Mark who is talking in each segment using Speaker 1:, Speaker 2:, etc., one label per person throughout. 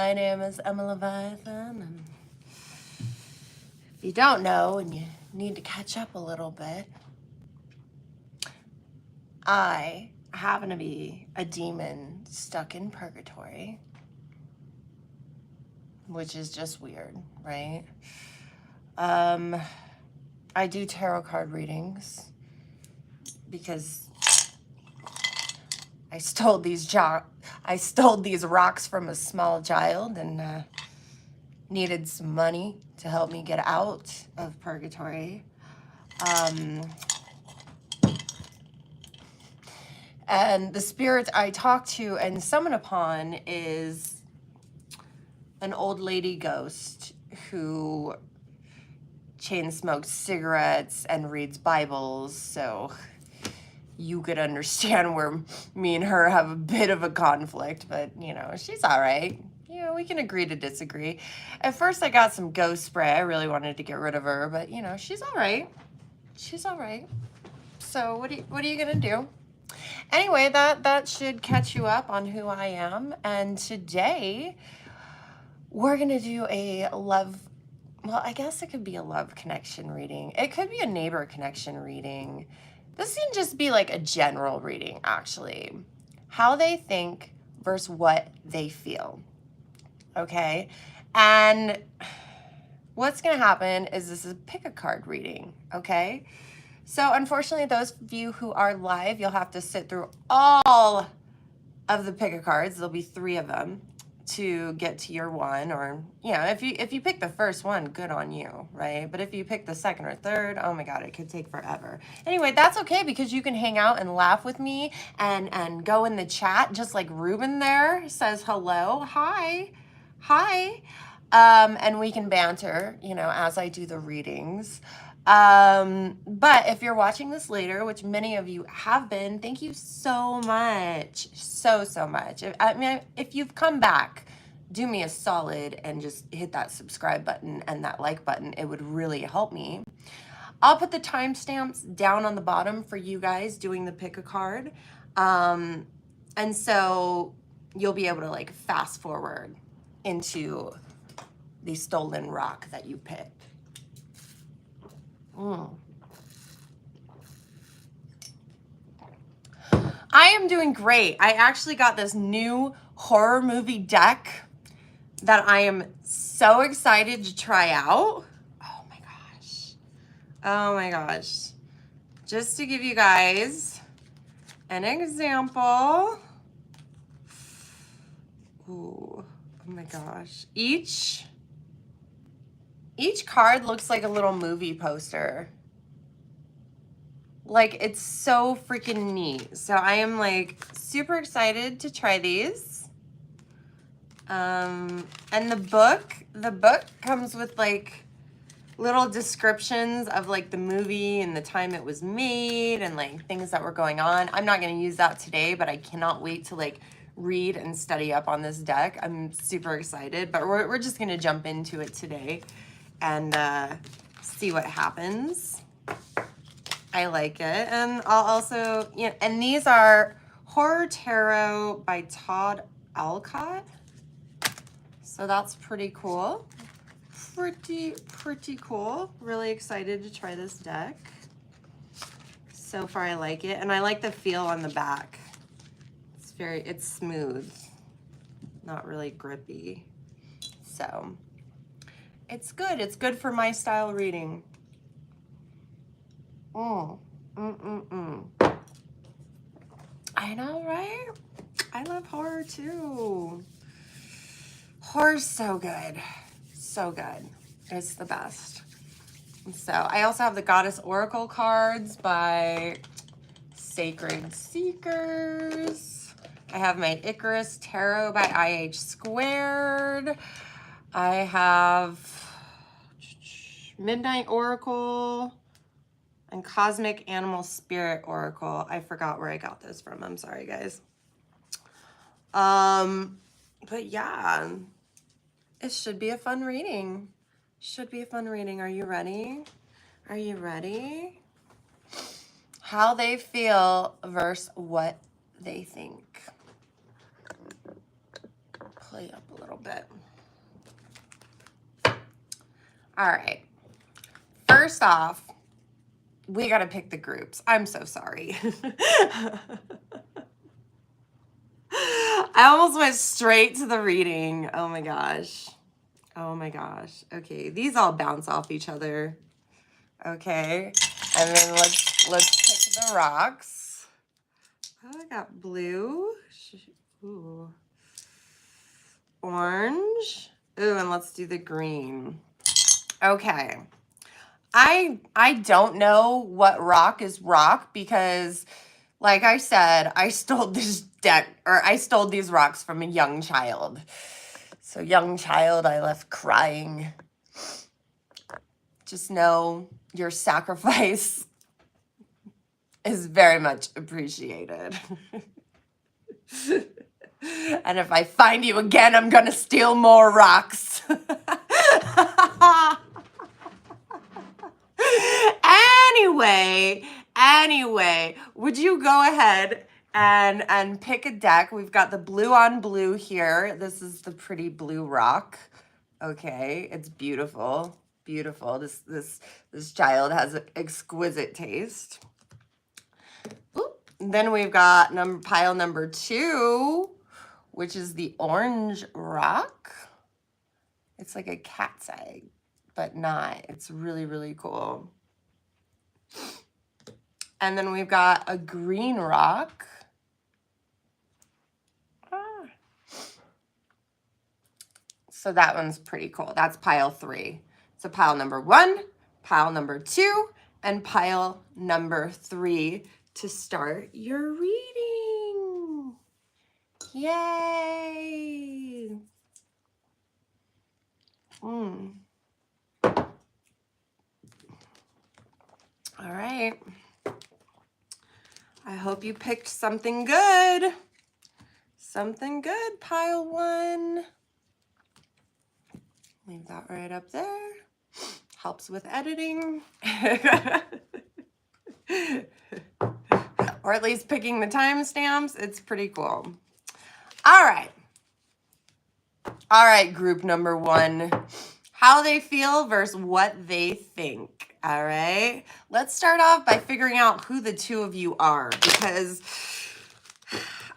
Speaker 1: My name is Emma Leviathan, and if you don't know and you need to catch up a little bit, I happen to be a demon stuck in purgatory, which is just weird, right? I do tarot card readings because I stole these rocks from a small child and needed some money to help me get out of purgatory. And the spirit I talk to and summon upon is an old lady ghost who chain smokes cigarettes and reads Bibles, so you could understand where me and her have a bit of a conflict, but you know, she's all right. You know, we can agree to disagree. At first I got some ghost spray. I really wanted to get rid of her, but you know, she's all right. She's all right. So what are you gonna do? Anyway, that should catch you up on who I am. And today we're gonna do a love, well, I guess it could be a love connection reading. It could be a neighbor connection reading. This can just be like a general reading, actually. How they think versus what they feel. Okay? And what's gonna happen is this is a pick a card reading, okay? So unfortunately, those of you who are live, you'll have to sit through all of the pick a cards. There'll be 3 of them to get to your one, or you know, if you pick the first one, good on you, right? But if you pick the second or third, oh my god, it could take forever. Anyway, that's okay because you can hang out and laugh with me and go in the chat, just like Ruben there says hello, hi, and we can banter, you know, as I do the readings. But if you're watching this later, which many of you have been, thank you so much. So much. If you've come back, do me a solid and just hit that subscribe button and that like button. It would really help me. I'll put the timestamps down on the bottom for you guys doing the pick a card. And so you'll be able to like fast forward into the stolen rock that you picked. I am doing great. I actually got this new horror movie deck that I am so excited to try out. Oh my gosh. Oh my gosh. Just to give you guys an example. Ooh, oh my gosh. Each card looks like a little movie poster. Like, it's so freaking neat. So I am like super excited to try these. And the book comes with like little descriptions of like the movie and the time it was made and like things that were going on. I'm not going to use that today, but I cannot wait to like read and study up on this deck. I'm super excited, but we're just going to jump into it today and see what happens. I like it. And I'll also, you know, and these are Horror Tarot by Todd Alcott. So that's pretty cool. Pretty cool. Really excited to try this deck. So far I like it. And I like the feel on the back. It's smooth. Not really grippy. So it's good. It's good for my style reading. I know, right? I love horror too. Horror's so good. So good. It's the best. So I also have the Goddess Oracle cards by Sacred Seekers. I have my Icarus Tarot by IH Squared. I have Midnight Oracle and Cosmic Animal Spirit Oracle. I forgot where I got this from. I'm sorry, guys. But yeah, it should be a fun reading. Should be a fun reading. Are you ready? Are you ready? How they feel versus what they think. Play up a little bit. All right. First off, we got to pick the groups. I'm so sorry. I almost went straight to the reading. Oh my gosh. Oh my gosh. Okay, these all bounce off each other. Okay. And then let's pick the rocks. Oh, I got blue. Ooh. Orange. Ooh, and let's do the green. Okay. I don't know what rock is rock because, like I said, I stole this deck, or I stole these rocks from a young child. So young child, I left crying. Just know your sacrifice is very much appreciated. And if I find you again, I'm gonna steal more rocks. Anyway, would you go ahead and pick a deck? We've got the blue on blue here. This is the pretty blue rock. Okay, it's beautiful. Beautiful. This child has exquisite taste. Ooh. Then we've got pile number 2, which is the orange rock. It's like a cat's egg, but not. It's really, really cool. And then we've got a green rock. So that one's pretty cool. That's pile 3. So pile number 1, pile number 2, and pile number 3 to start your reading. Yay! All right. I hope you picked something good. Something good, pile 1. Leave that right up there. Helps with editing. Or at least picking the timestamps. It's pretty cool. All right. All right, group number 1. How they feel versus what they think. All right. Let's start off by figuring out who the 2 of you are, because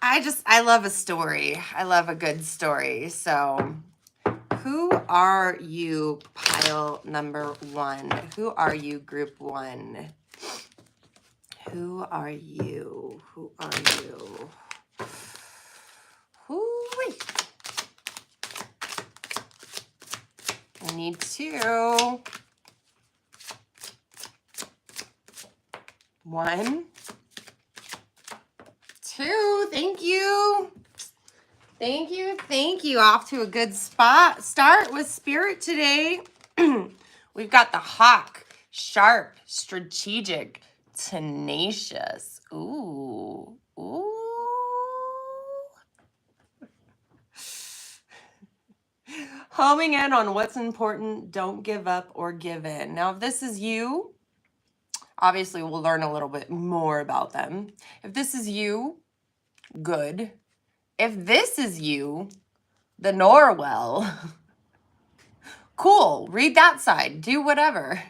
Speaker 1: I love a story. I love a good story. So who are you, pile number 1? Who are you, group 1? Who are you? Who are you? Whoo-wee. I need 2. 1, 2. Thank you. Thank you. Thank you. Off to a good start with spirit today. We've got the hawk. Sharp, strategic, tenacious. Ooh. Ooh. Homing in on what's important. Don't give up or give in. Now, if this is you, obviously we'll learn a little bit more about them. If this is you, good. If this is you, the Norwell, cool. Read that side. Do whatever.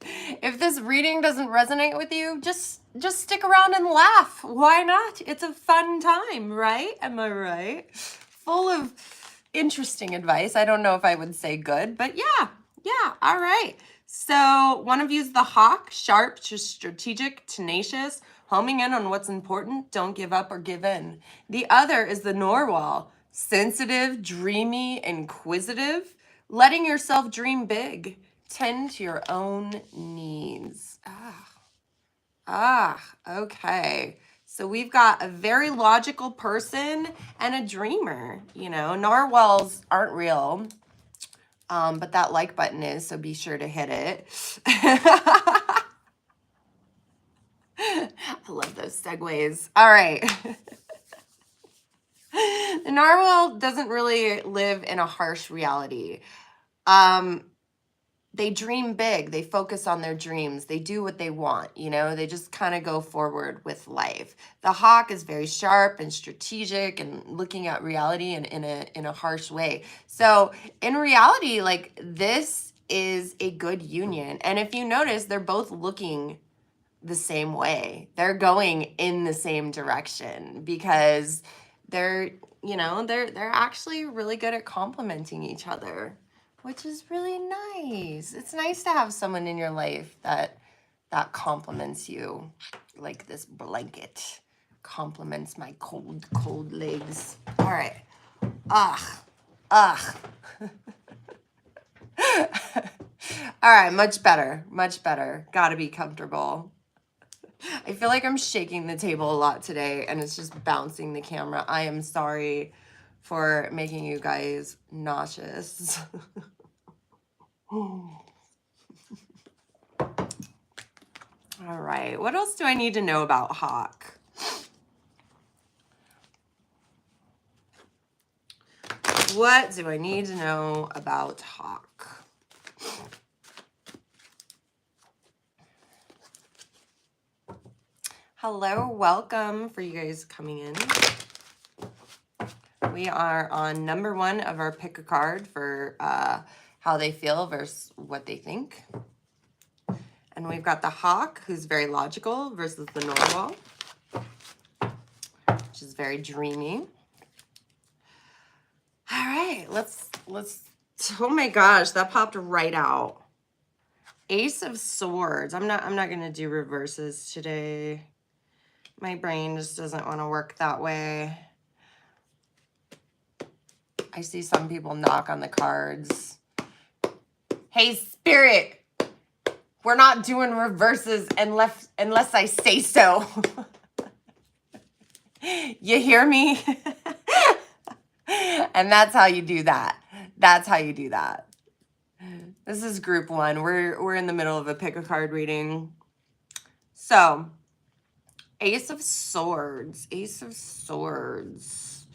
Speaker 1: If this reading doesn't resonate with you, just stick around and laugh. Why not? It's a fun time, right? Am I right? Full of interesting advice. I don't know if I would say good, but yeah. All right. So one of you is the hawk, sharp, strategic, tenacious, homing in on what's important. Don't give up or give in. The other is the Norwal, sensitive, dreamy, inquisitive, letting yourself dream big. Tend to your own needs. Okay. So we've got a very logical person and a dreamer. You know, narwhals aren't real, but that like button is, so be sure to hit it. I love those segues. All right. The narwhal doesn't really live in a harsh reality. They dream big. They focus on their dreams. They do what they want, you know? They just kind of go forward with life. The hawk is very sharp and strategic and looking at reality in a harsh way. So in reality, like, this is a good union. And if you notice, they're both looking the same way. They're going in the same direction because they're, you know, they're actually really good at complimenting each other, which is really nice. It's nice to have someone in your life that compliments you, like this blanket compliments my cold legs. All right. Ugh. All right, much better. Gotta be comfortable. I feel like I'm shaking the table a lot today and it's just bouncing the camera. I am sorry for making you guys nauseous. All right, what else do I need to know about Hawk? What do I need to know about Hawk? Hello, welcome for you guys coming in. We are on number 1 of our pick a card for how they feel versus what they think. And we've got the Hawk, who's very logical, versus the Narwhal, which is very dreamy. All right, let's, oh my gosh, that popped right out. Ace of Swords. I'm not gonna do reverses today. My brain just doesn't want to work that way. I see some people knock on the cards. Hey, Spirit, we're not doing reverses unless I say so. You hear me? And that's how you do that. That's how you do that. This is group 1. We're in the middle of a pick a card reading. So, Ace of Swords. Ace of Swords.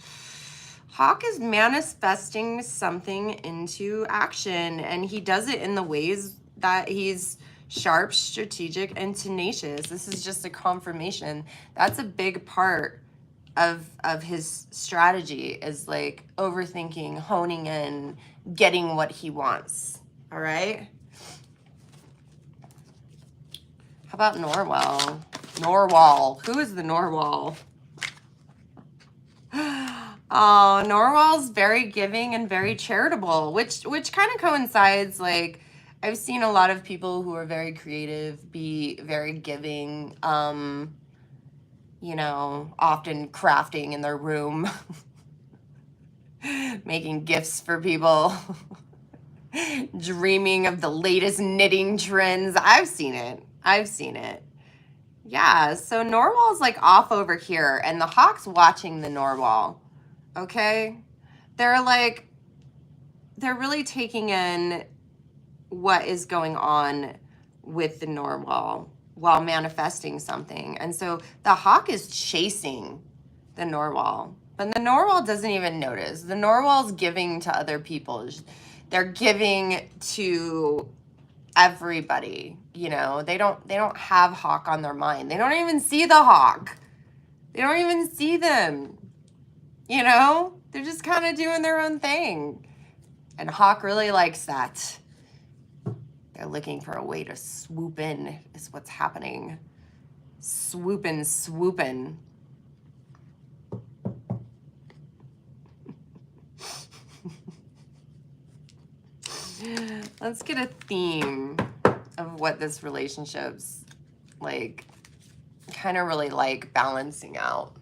Speaker 1: Hawk is manifesting something into action, and he does it in the ways that he's sharp, strategic, and tenacious. This is just a confirmation. That's a big part of his strategy, is like overthinking, honing in, getting what he wants. All right? How about Narwhal? Narwhal. Who is the Narwhal? Oh, Narwhal's very giving and very charitable, which kind of coincides. Like, I've seen a lot of people who are very creative be very giving, you know, often crafting in their room, making gifts for people, dreaming of the latest knitting trends. I've seen it. Yeah, so Narwhal's like off over here, and the Hawk's watching the Narwhal. Okay? They're really taking in what is going on with the Narwhal while manifesting something. And so the Hawk is chasing the Narwhal, but the Narwhal doesn't even notice. The Narwhal's giving to other people. They're giving to everybody, you know. They don't have Hawk on their mind. They don't even see the Hawk. They don't even see them. You know, they're just kind of doing their own thing. And Hawk really likes that. They're looking for a way to swoop in, is what's happening. Swoopin'. Let's get a theme of what this relationship's like, kind of really like balancing out.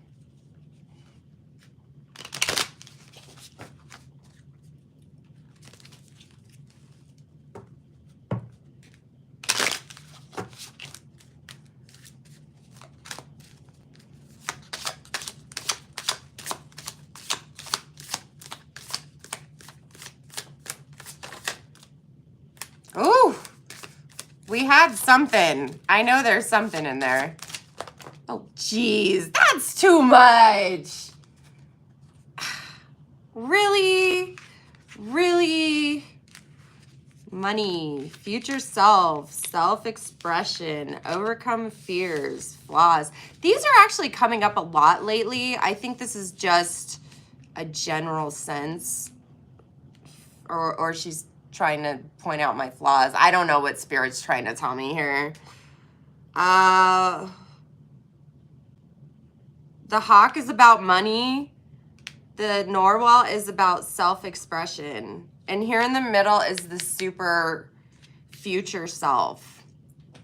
Speaker 1: Ooh, we had something. I know there's something in there. Oh, geez, that's too much. Really? Really? Money, future self, self-expression, overcome fears, flaws. These are actually coming up a lot lately. I think this is just a general sense, or she's trying to point out my flaws. I don't know what Spirit's trying to tell me here. The Hawk is about money. The Narwhal is about self-expression. And here in the middle is the super future self,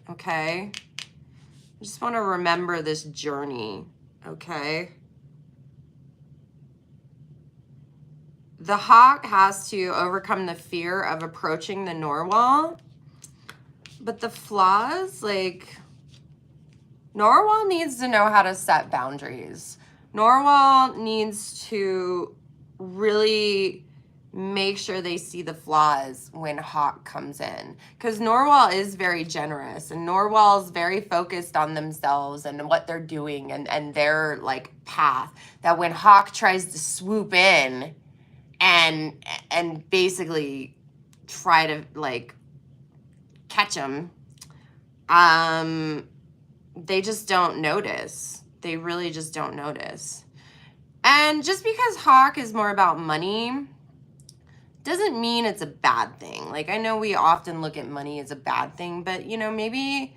Speaker 1: okay? I just want to remember this journey, okay? The Hawk has to overcome the fear of approaching the Narwhal. But the flaws, like, Narwhal needs to know how to set boundaries. Narwhal needs to really make sure they see the flaws when Hawk comes in. Because Narwhal is very generous, and Narwhal's very focused on themselves and what they're doing and their, like, path. That when Hawk tries to swoop in and basically try to, like, catch them, they just don't notice. They really just don't notice. And just because Hawk is more about money doesn't mean it's a bad thing. Like, I know we often look at money as a bad thing, but, you know, maybe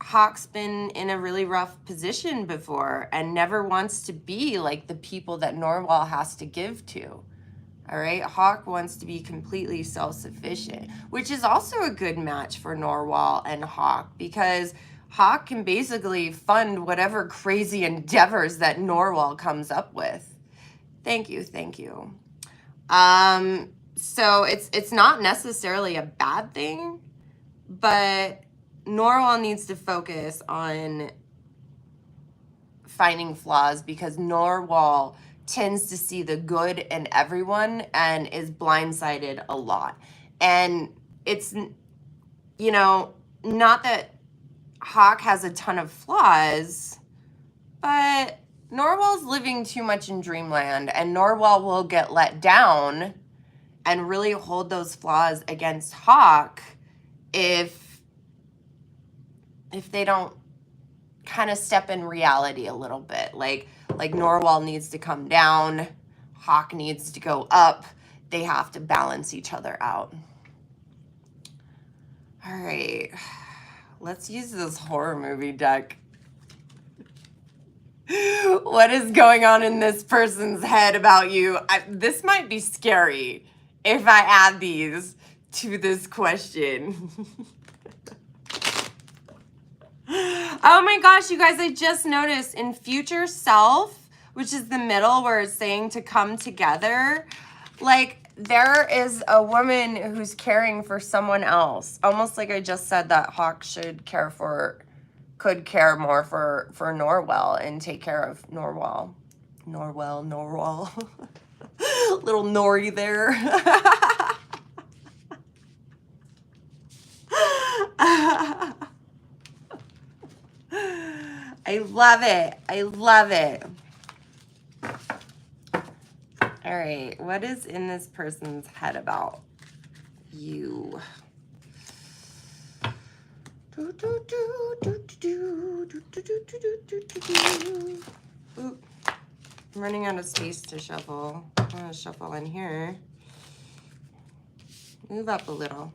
Speaker 1: Hawk's been in a really rough position before and never wants to be like the people that Narwhal has to give to. All right, Hawk wants to be completely self-sufficient, which is also a good match for Narwhal and Hawk, because Hawk can basically fund whatever crazy endeavors that Narwhal comes up with. Thank you, thank you. So it's not necessarily a bad thing, but Narwhal needs to focus on finding flaws, because Narwhal tends to see the good in everyone and is blindsided a lot. And it's, you know, not that Hawk has a ton of flaws, but Narwhal's living too much in dreamland, and Narwhal will get let down and really hold those flaws against Hawk if they don't kind of step in reality a little bit. Like Narwhal needs to come down, Hawk needs to go up. They have to balance each other out. All right, let's use this horror movie deck. What is going on in this person's head about you? This might be scary if I add these to this question. Oh my gosh, you guys, I just noticed in future self, which is the middle where it's saying to come together, like there is a woman who's caring for someone else. Almost like I just said that Hawk could care more for Narwhal and take care of Narwhal. Narwhal. Little Nori there. I love it. I love it. All right, what is in this person's head about you? Oop. I'm running out of space to shuffle. I'm gonna shuffle in here. Move up a little.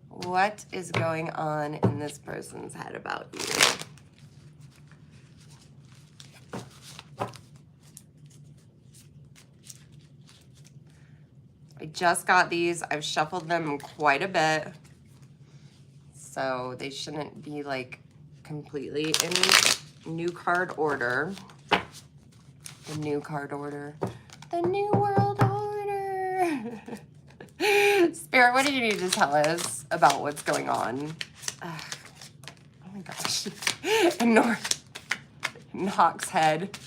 Speaker 1: What is going on in this person's head about you? I just got these. I've shuffled them quite a bit, so they shouldn't be like completely in new card order. The new card order. The new world order. Spirit, what do you need to tell us about what's going on? Oh my gosh. And Hawk's head.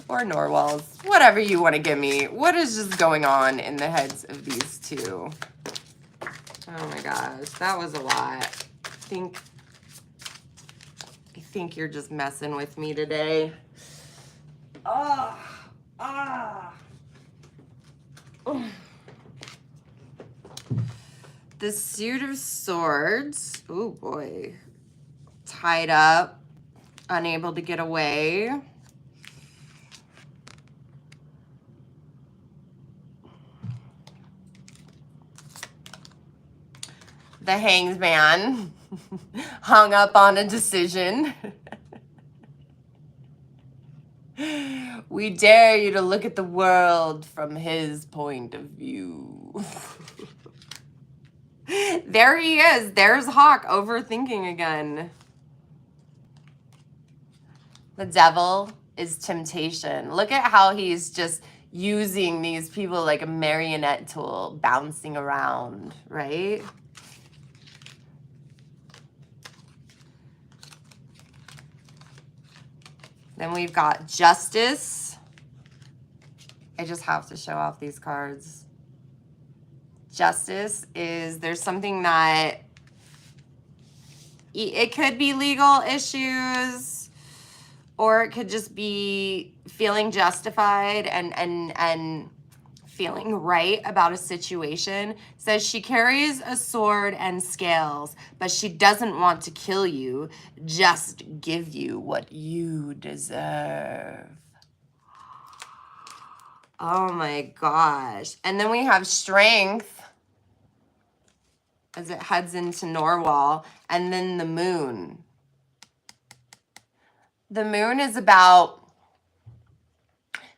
Speaker 1: Or Narwhal's. Whatever you want to give me. What is just going on in the heads of these two? Oh my gosh. That was a lot. I think you're just messing with me today. Oh. The Suit of Swords. Oh boy. Tied up. Unable to get away. The Hanged Man, hung up on a decision. We dare you to look at the world from his point of view. There he is. There's Hawk overthinking again. The Devil is temptation. Look at how he's just using these people like a marionette tool, bouncing around, right? Then we've got Justice. I just have to show off these cards. Justice is, there's something that, it could be legal issues, or it could just be feeling justified and feeling right about a situation. Says she carries a sword and scales, but she doesn't want to kill you, just give you what you deserve. Oh my gosh. And then we have Strength as it heads into Norwal, and then the Moon. The Moon is about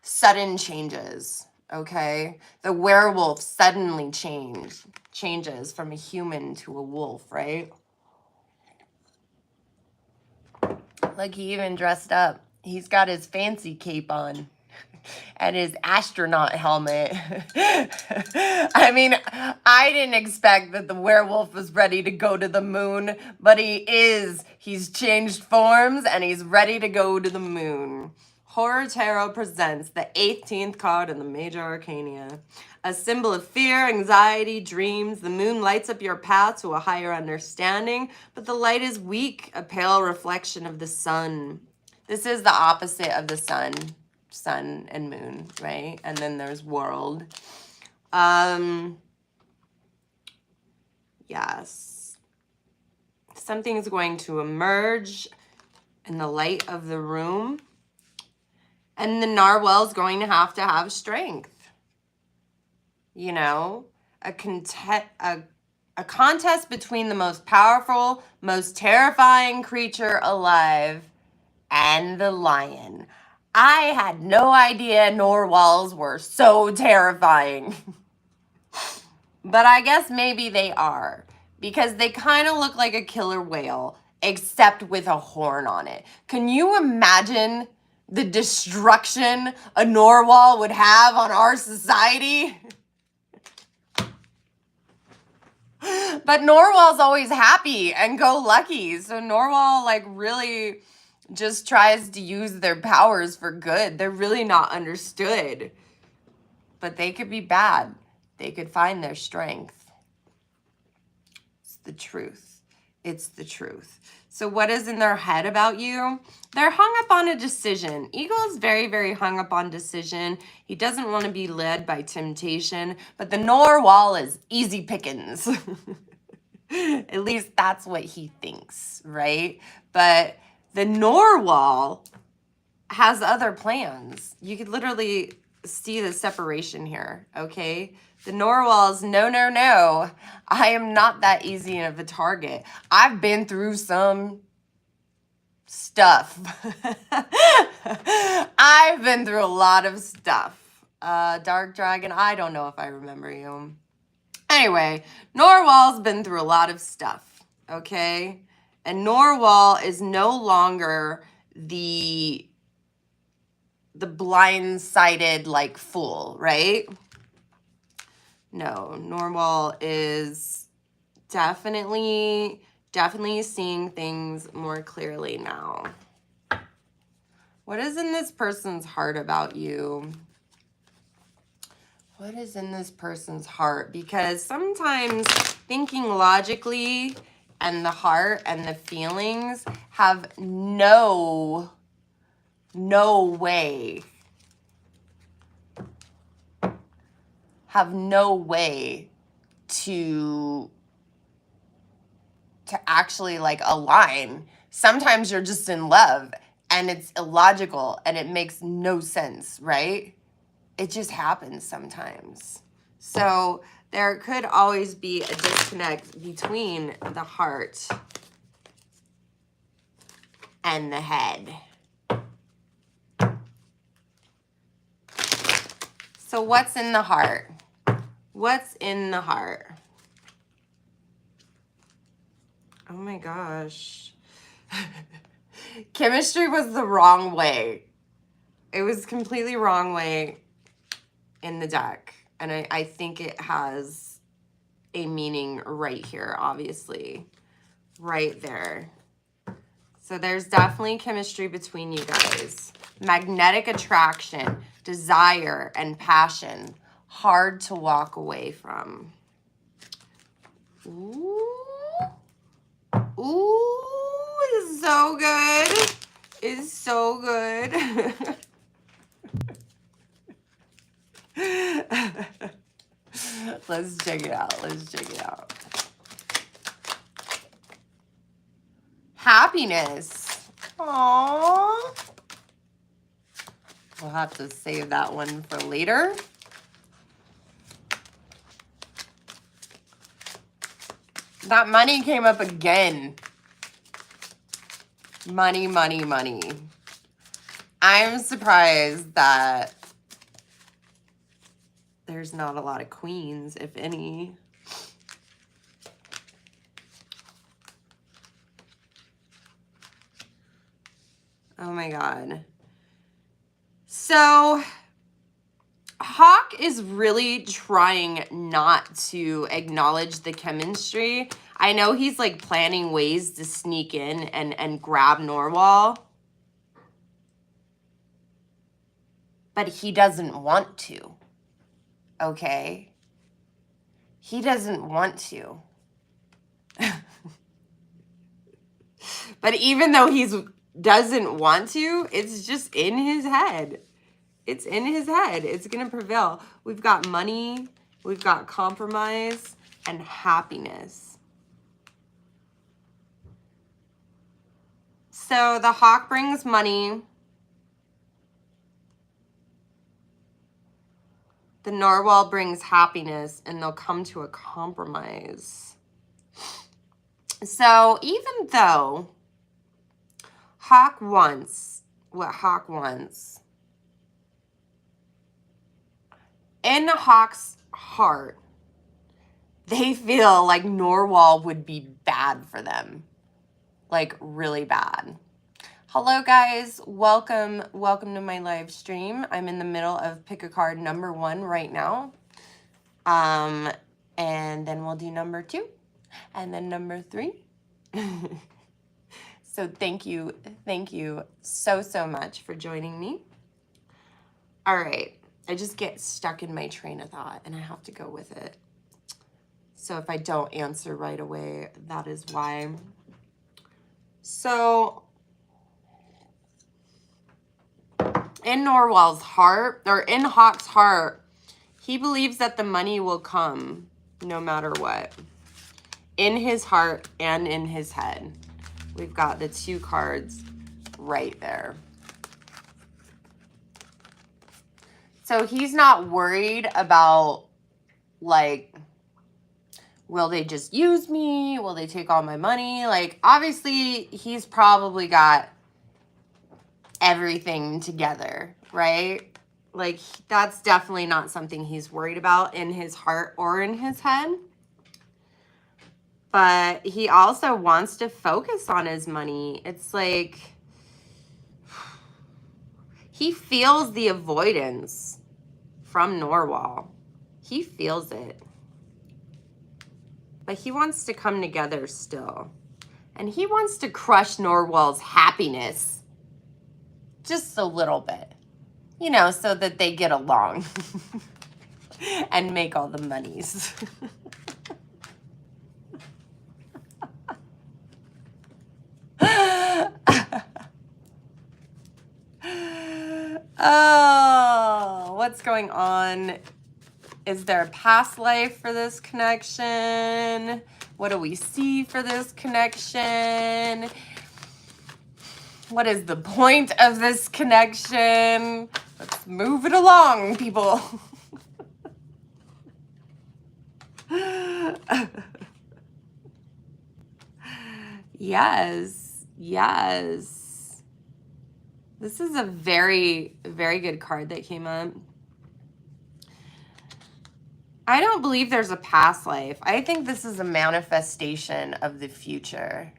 Speaker 1: sudden changes, okay? The werewolf suddenly changes from a human to a wolf, right? Like he even dressed up. He's got his fancy cape on and his astronaut helmet. I mean, I didn't expect that the werewolf was ready to go to the moon, but he is. He's changed forms and he's ready to go to the moon. Horror Tarot presents the 18th card in the Major Arcana. A symbol of fear, anxiety, dreams. The moon lights up your path to a higher understanding, but the light is weak, a pale reflection of the sun. This is the opposite of the sun and moon, right? And then there's world. Yes. Something's going to emerge in the light of the room. And the narwhal's going to have strength. You know, a contest between the most powerful, most terrifying creature alive and the lion. I had no idea narwhals were so terrifying. But I guess maybe they are, because they kind of look like a killer whale, except with a horn on it. Can you imagine the destruction a narwhal would have on our society? But narwhal's always happy and go lucky. So narwhal like really just tries to use their powers for good. They're really not understood. But they could be bad. They could find their strength. It's the truth. It's the truth. So what is in their head about you? They're hung up on a decision. Eagle is very, very hung up on decision. He doesn't want to be led by temptation, but the narwhal is easy pickings. At least that's what he thinks, right? But the narwhal has other plans. You could literally see the separation here, okay? The narwhal's, no, no, no. I am not that easy of a target. I've been through some stuff. I've been through a lot of stuff. Dark Dragon, I don't know if I remember you. Anyway, narwhal's been through a lot of stuff, okay? And narwhal is no longer the blindsided like fool, right? No, narwhal is definitely seeing things more clearly now. What is in this person's heart about you? What is in this person's heart? Because sometimes thinking logically and the heart and the feelings have no way to actually like align. Sometimes you're just in love and it's illogical and it makes no sense, right? It just happens sometimes. So there could always be a disconnect between the heart and the head. So what's in the heart? What's in the heart? Oh my gosh. Chemistry was the wrong way. It was completely wrong way in the deck. And I think it has a meaning right here, obviously. Right there. So there's definitely chemistry between you guys. Magnetic attraction, desire, and passion. Hard to walk away from. Ooh. Ooh, it's so good. It's so good. Let's check it out. Let's check it out. Happiness. Aww. We'll have to save that one for later. That money came up again. Money, money, money. I'm surprised that there's not a lot of queens, if any. Oh my God. So Hawk is really trying not to acknowledge the chemistry. I know he's like planning ways to sneak in and grab Norwal. But he doesn't want to. Okay? He doesn't want to. But even though he doesn't want to, it's just in his head. It's in his head. It's going to prevail. We've got money, we've got compromise, and happiness. So the Hawk brings money. The Narwhal brings happiness, and they'll come to a compromise. So even though Hawk wants what Hawk wants, in Hawk's heart, they feel like Norwal would be bad for them. Like, really bad. Hello, guys. Welcome to my live stream. I'm in the middle of pick a card number 1 right now. And then we'll do number 2. And then number 3. So thank you so much for joining me. All right. I just get stuck in my train of thought and I have to go with it. So if I don't answer right away, that is why. So in Norwal's heart, or in Hawk's heart, he believes that the money will come no matter what. In his heart and in his head. We've got the 2 cards right there. So he's not worried about, like, will they just use me? Will they take all my money? Like, obviously, he's probably got everything together, right? Like, that's definitely not something he's worried about in his heart or in his head. But he also wants to focus on his money. It's like he feels the avoidance from Norwal. He feels it. But he wants to come together still. And he wants to crush Norwal's happiness. Just a little bit. You know, so that they get along. And make all the monies. Oh, what's going on? Is there a past life for this connection? What do we see for this connection? What is the point of this connection? Let's move it along, people. Yes, yes. This is a very, very good card that came up. I don't believe there's a past life. I think this is a manifestation of the future.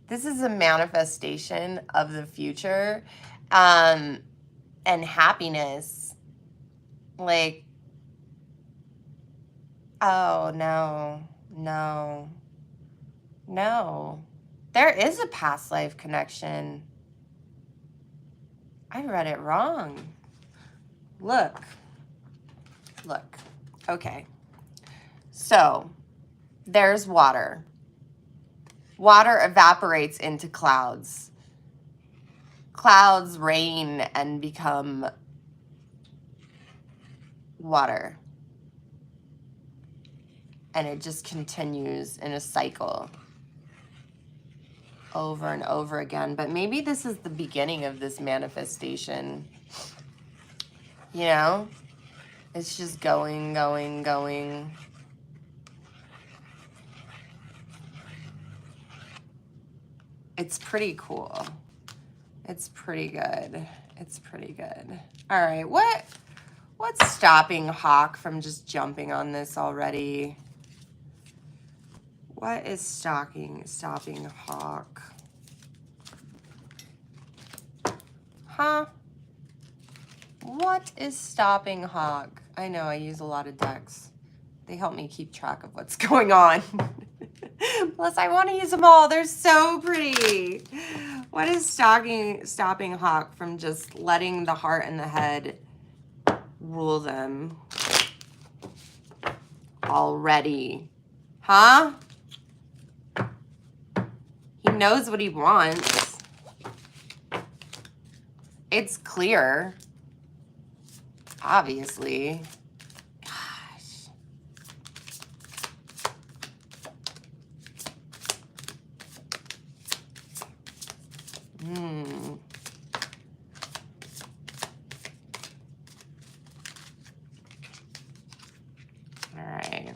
Speaker 1: This is a manifestation of the future, and happiness. Like, oh, no, no, no. There is a past life connection. I read it wrong. Look. Okay. So, there's water. Water evaporates into clouds. Clouds rain and become water. And it just continues in a cycle over and over again. But maybe this is the beginning of this manifestation. You know? It's just going, going, going. It's pretty cool. It's pretty good. It's pretty good. All right, what's stopping Hawk from just jumping on this already? What is stopping Hawk? Huh? What is stopping Hawk? I know I use a lot of decks. They help me keep track of what's going on. Plus, I want to use them all. They're so pretty. What is stopping Hawk from just letting the heart and the head rule them already? Huh? He knows what he wants. It's clear. Obviously. Gosh. All right.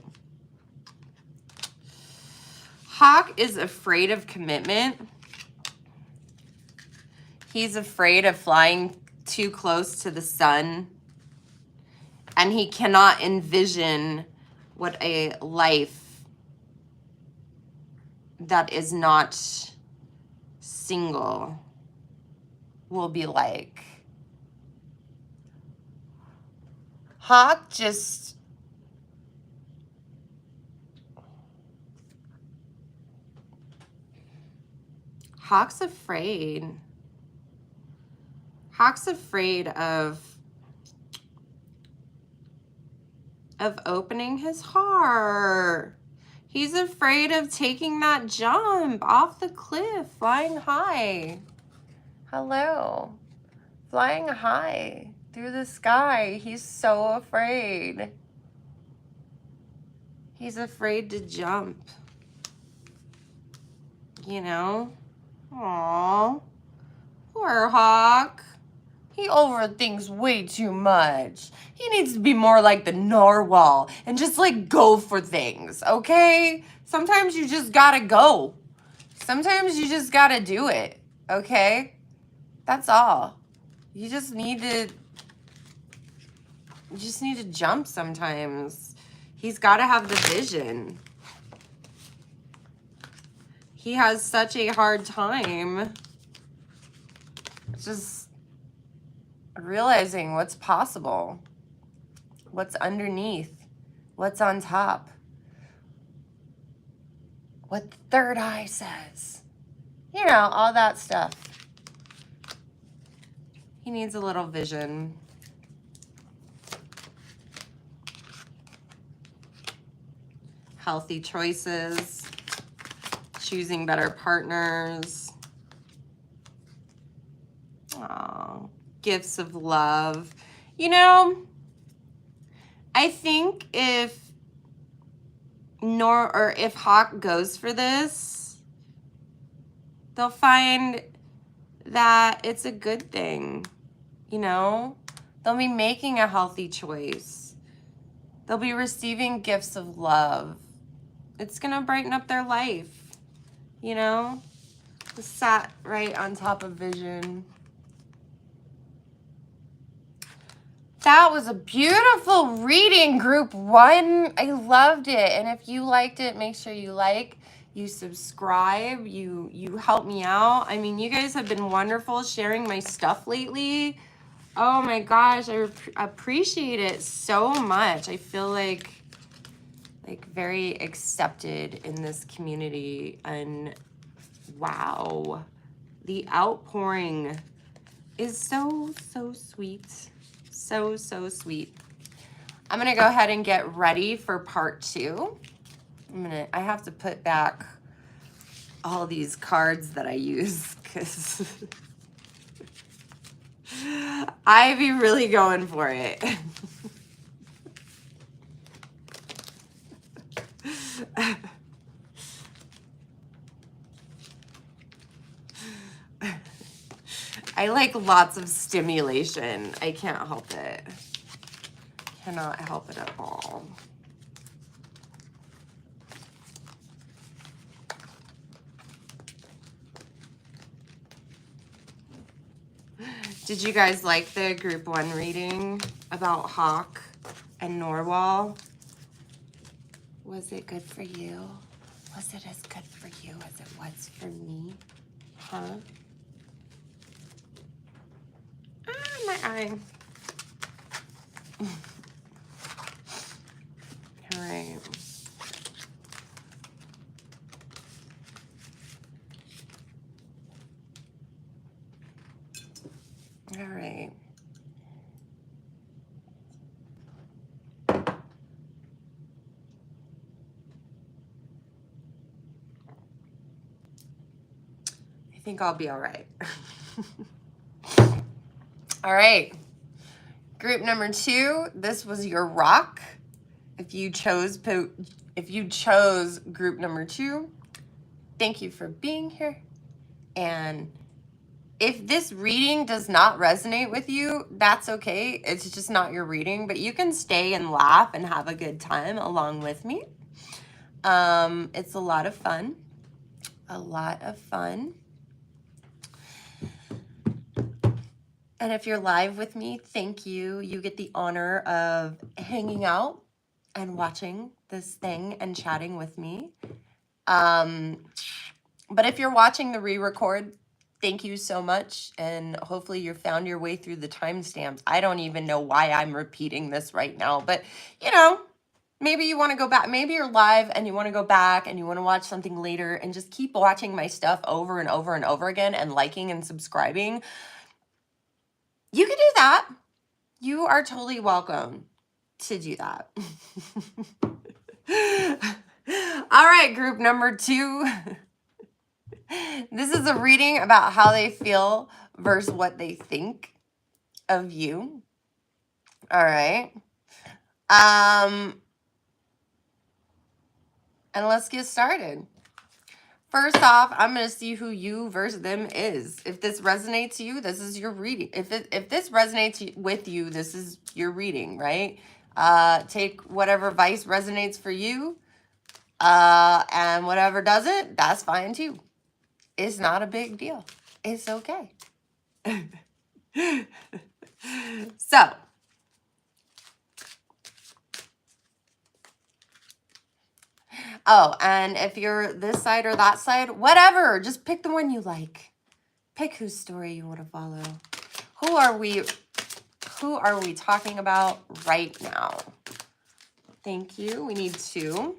Speaker 1: Hawk is afraid of commitment. He's afraid of flying too close to the sun. And he cannot envision what a life that is not single will be like. Hawk just... Hawk's afraid. Hawk's afraid of opening his heart. He's afraid of taking that jump off the cliff, flying high. Hello. Flying high through the sky. He's so afraid. He's afraid to jump. You know? Aww. Poor Hawk. He overthinks way too much. He needs to be more like the narwhal and just like go for things, okay? Sometimes you just gotta go. Sometimes you just gotta do it, okay? That's all. You just need to jump sometimes. He's gotta have the vision. He has such a hard time just realizing what's possible, what's underneath, what's on top, what the third eye says. You know, all that stuff. He needs a little vision. Healthy choices, choosing better partners. Oh, gifts of love. You know, I think if Hawk goes for this, they'll find that it's a good thing. You know, they'll be making a healthy choice. They'll be receiving gifts of love. It's going to brighten up their life, you know? Sat right on top of vision. That was a beautiful reading, group 1. I loved it. And if you liked it, make sure you like, you subscribe, you help me out. I mean, you guys have been wonderful sharing my stuff lately. Oh my gosh, I appreciate it so much. I feel like very accepted in this community, and wow, the outpouring is so sweet. So sweet. I'm gonna go ahead and get ready for part 2. I have to put back all these cards that I use because I be really going for it. I like lots of stimulation. I can't help it. Cannot help it at all. Did you guys like the group 1 reading about Hawk and Norwal? Was it good for you? Was it as good for you as it was for me? Huh? Ah, my eye. All right. All right. I think I'll be all right. All right. Group number 2, this was your rock. If you chose group number 2, thank you for being here. And if this reading does not resonate with you, that's okay. It's just not your reading, but you can stay and laugh and have a good time along with me. It's a lot of fun. A lot of fun. And if you're live with me, thank you. You get the honor of hanging out and watching this thing and chatting with me. But if you're watching the re-record, thank you so much. And hopefully you found your way through the timestamps. I don't even know why I'm repeating this right now, but you know, maybe you want to go back. Maybe you're live and you want to go back and you want to watch something later and just keep watching my stuff over and over and over again and liking and subscribing. You can do that. You are totally welcome to do that. All right, group number 2. This is a reading about how they feel versus what they think of you. All right. And let's get started. First off, I'm going to see who you versus them is. If this resonates to you, this is your reading. If this resonates with you, this is your reading, right? Take whatever vice resonates for you, and whatever doesn't, that's fine too. It's not a big deal. It's okay. So, oh, and if you're this side or that side, whatever, just pick the one you like. Pick whose story you want to follow. Who are we talking about right now? Thank you. We need 2.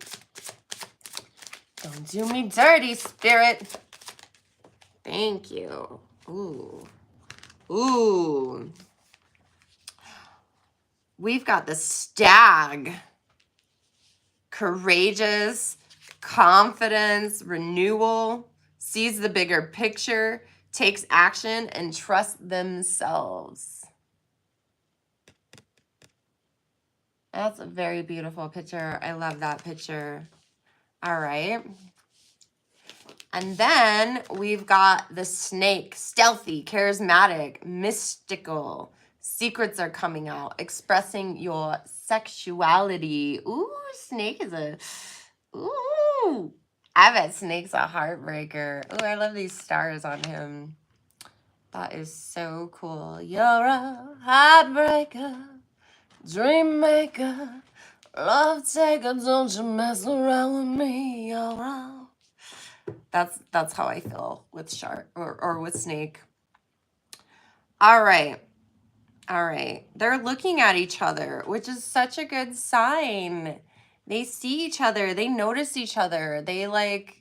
Speaker 1: Don't do me dirty, spirit. Thank you. Ooh. Ooh. We've got the stag. Courageous, confidence, renewal, sees the bigger picture, takes action, and trusts themselves. That's a very beautiful picture. I love that picture. All right. And then we've got the snake, stealthy, charismatic, mystical, Secrets are coming out. Expressing your sexuality. Ooh, snake is a... Ooh. I bet Snake's a heartbreaker. Ooh, I love these stars on him. That is so cool. You're a heartbreaker, dream maker, love taker. Don't you mess around with me, you're wrong. That's how I feel with Shark or with Snake. All right. All right. They're looking at each other, which is such a good sign. They see each other. They notice each other. They're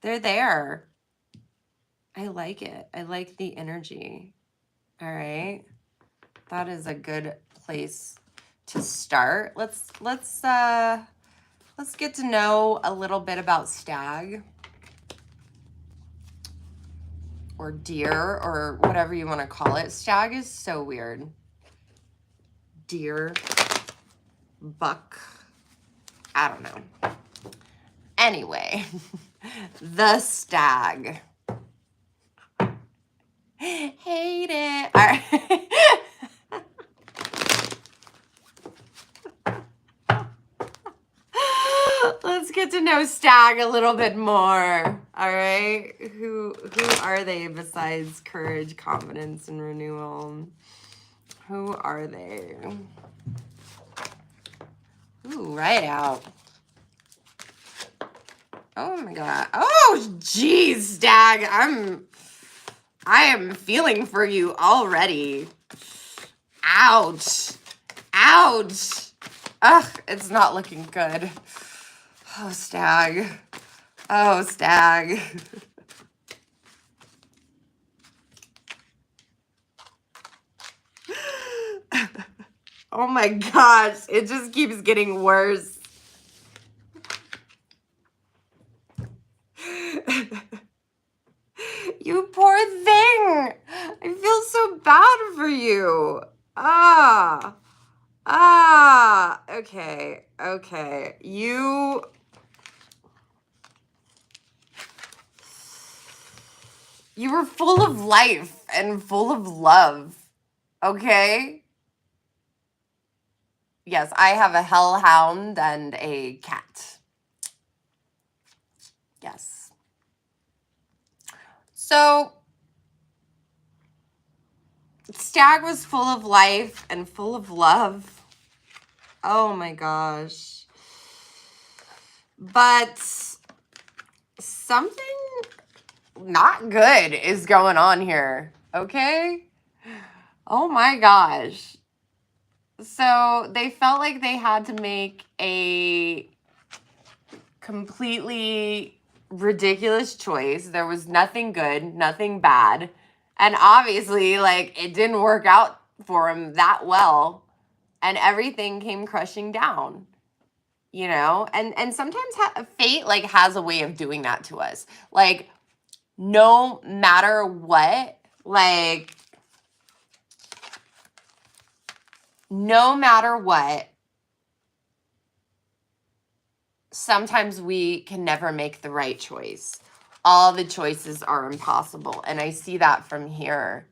Speaker 1: there. I like it. I like the energy. All right. That is a good place to start. Let's get to know a little bit about Stag or Deer or whatever you want to call it. Stag is so weird. Deer, Buck, I don't know. Anyway, the Stag. Hate it. All right. Let's get to know Stag a little bit more. All right. Who are they besides courage, confidence, and renewal? Who are they? Ooh, right out. Oh my God. Oh, geez, Stag. I am feeling for you already. Ouch. Ouch. Ugh, it's not looking good. Oh, Stag. Oh, Stag. Oh my gosh, it just keeps getting worse. You poor thing. I feel so bad for you. Okay. You were full of life and full of love. Okay? Yes, I have a hellhound and a cat. Yes. So, Stag was full of life and full of love. Oh my gosh. But something not good is going on here. Okay? Oh my gosh. So they felt like they had to make a completely ridiculous choice. There was nothing good, nothing bad. And obviously, like, it didn't work out for him that well. And everything came crushing down, you know? And sometimes fate, like, has a way of doing that to us. Like, no matter what, like, no matter what, sometimes we can never make the right choice. All the choices are impossible. And I see that from here.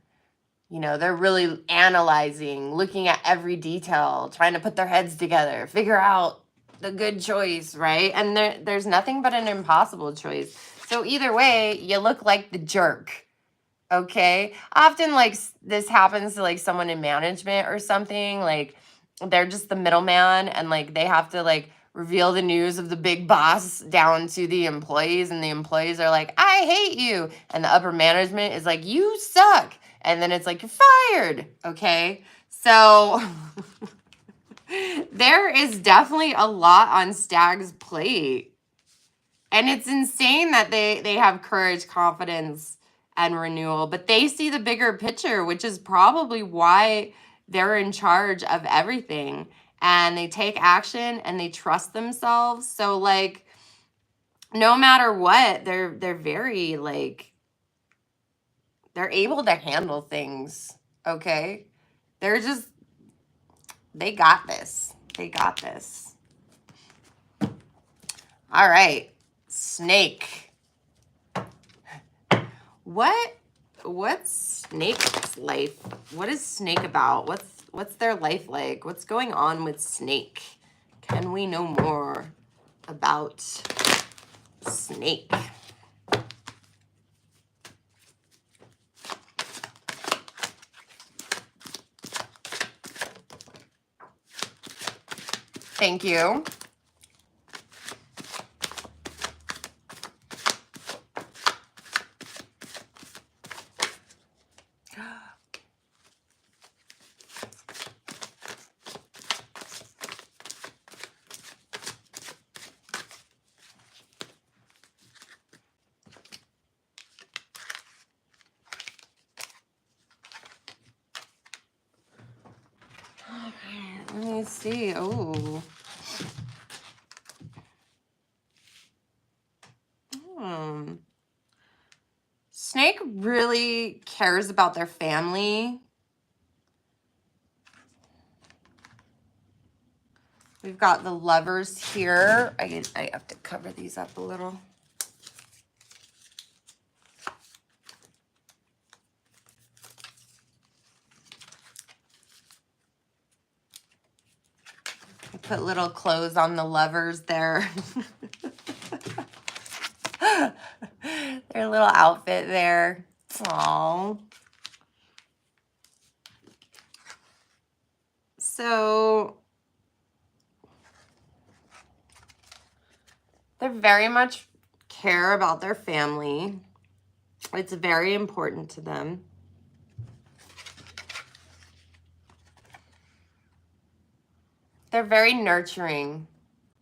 Speaker 1: You know, they're really analyzing, looking at every detail, trying to put their heads together, figure out the good choice, right? And there's nothing but an impossible choice. So either way, you look like the jerk. Okay? Often, like, this happens to, like, someone in management or something. Like, they're just the middleman, and, like, they have to, like, reveal the news of the big boss down to the employees, and the employees are like, I hate you. And the upper management is like, you suck. And then it's like, you're fired. Okay? So there is definitely a lot on Stag's plate. And it's insane that they have courage, confidence, and renewal, but they see the bigger picture, which is probably why they're in charge of everything. And they take action and they trust themselves. So, like, no matter what, they're very, like, they're able to handle things. Okay? They got this. They got this. All right. Snake. What what's Snake's life? What is Snake about? What's their life like? What's going on with Snake? Can we know more about Snake? Thank you. Let me see. Oh. Snake really cares about their family. We've got the Lovers here. I have to cover these up a little. I put little clothes on the Lovers there. Their little outfit there. Aww. So they very much care about their family. It's very important to them. They're very nurturing.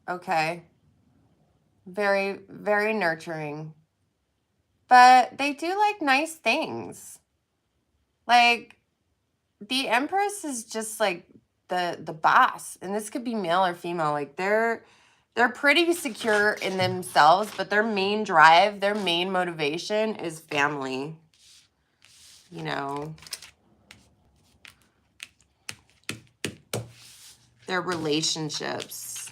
Speaker 1: Okay. Very, very nurturing. But they do like nice things. Like, the Empress is just like the boss. And this could be male or female. Like, they're pretty secure in themselves, but their main drive, their main motivation is family. You know, their relationships,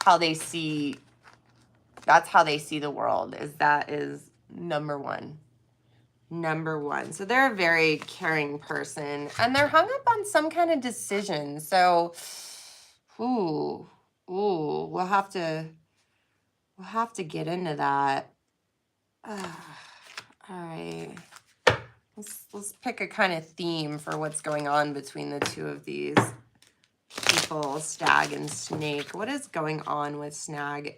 Speaker 1: how they see, that's how they see the world, that is number one. Number one. So they're a very caring person, and they're hung up on some kind of decision. So, we'll have to get into that. All right. Let's pick a kind of theme for what's going on between the two of these people, Stag and Snake. What is going on with Stag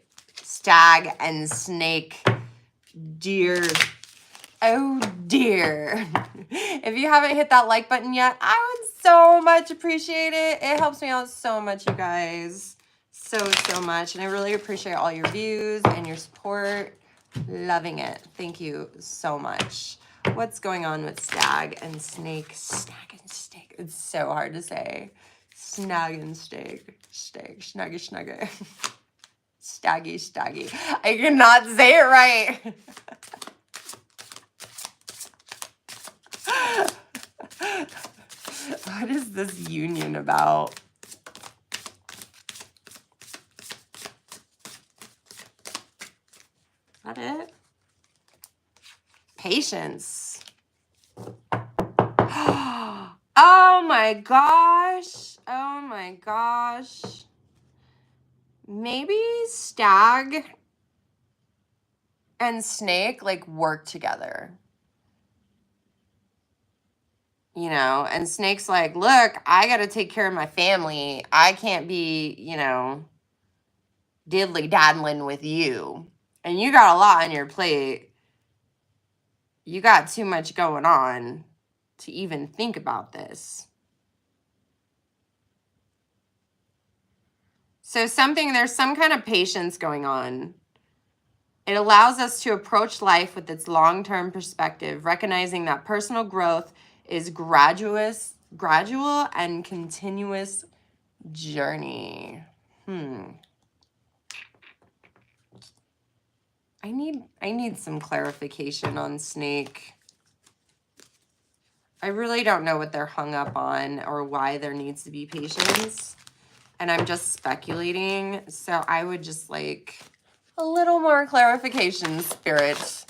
Speaker 1: and Snake, dear? Oh dear. If you haven't hit that like button yet, I would so much appreciate it. It helps me out so much, you guys. So much. And I really appreciate all your views and your support. Loving it. Thank you so much. What's going on with Stag and Snake? Stag and Snake. It's so hard to say. Snag and Snake. Stag, snuggy, snuggy. Staggy, staggy. I cannot say it right. What is this union about? Is that it? Patience. Oh my gosh. Oh my gosh. Maybe Stag and Snake like work together. You know, and Snake's like, look, I got to take care of my family. I can't be, you know, diddly-daddling with you. And you got a lot on your plate. You got too much going on to even think about this. So there's some kind of patience going on. It allows us to approach life with its long-term perspective, recognizing that personal growth is gradual and continuous journey. I need some clarification on Snake. I really don't know what they're hung up on or why there needs to be patience. And I'm just speculating. So I would just like a little more clarification, Spirit.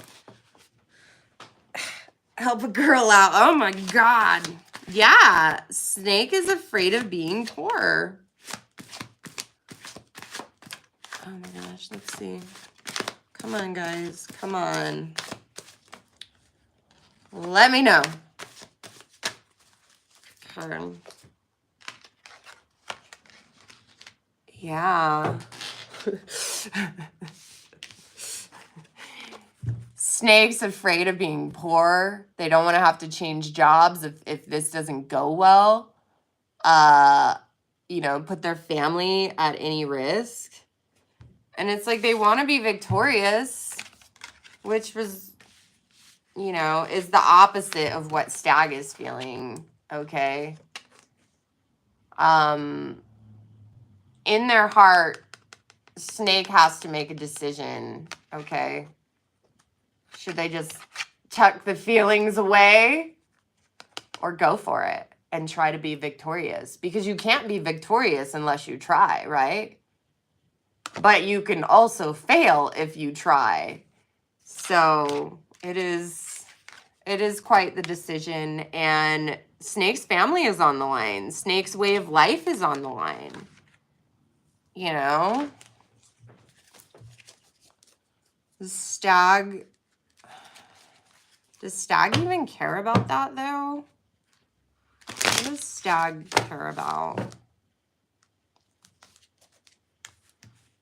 Speaker 1: Help a girl out. Oh my God. Yeah, Snake is afraid of being poor. Oh my gosh, let's see. Come on, guys. Come on. Let me know. Okay. Yeah. Snake's afraid of being poor. They don't want to have to change jobs if this doesn't go well. You know, put their family at any risk. And it's like they want to be victorious, which was, you know, is the opposite of what Stag is feeling, okay? In their heart, Snake has to make a decision, okay? Should they just tuck the feelings away or go for it and try to be victorious? Because you can't be victorious unless you try, right? But you can also fail if you try. So it is quite the decision. And Snake's family is on the line. Snake's way of life is on the line. You know? Does Stag even care about that, though? What does Stag care about?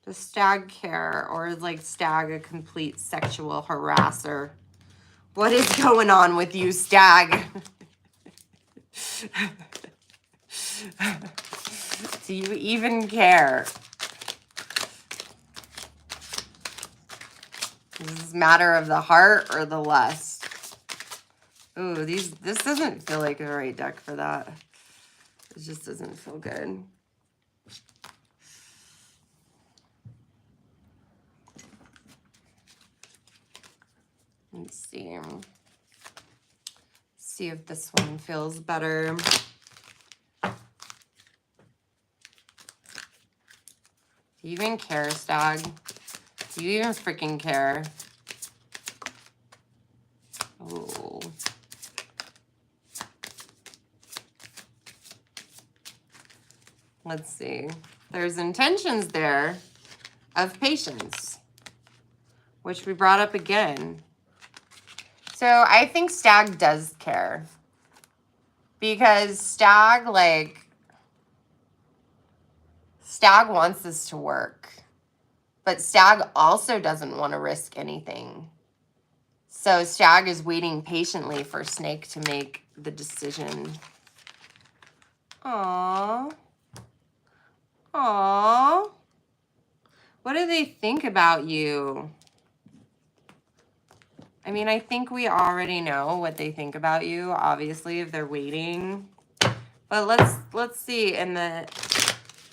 Speaker 1: Does Stag care, or is like Stag a complete sexual harasser? What is going on with you, Stag? Do you even care? Is this a matter of the heart or the lust? Ooh, this doesn't feel like the right deck for that. It just doesn't feel good. Let's see. See if this one feels better. Do you even care, Stag? Do you even freaking care? Oh. Let's see. There's intentions there of patience, which we brought up again. So I think Stag does care. Because Stag wants this to work. But Stag also doesn't want to risk anything. So Stag is waiting patiently for Snake to make the decision. Aww. Aww. What do they think about you? I mean, I think we already know what they think about you, obviously, if they're waiting. But let's see in the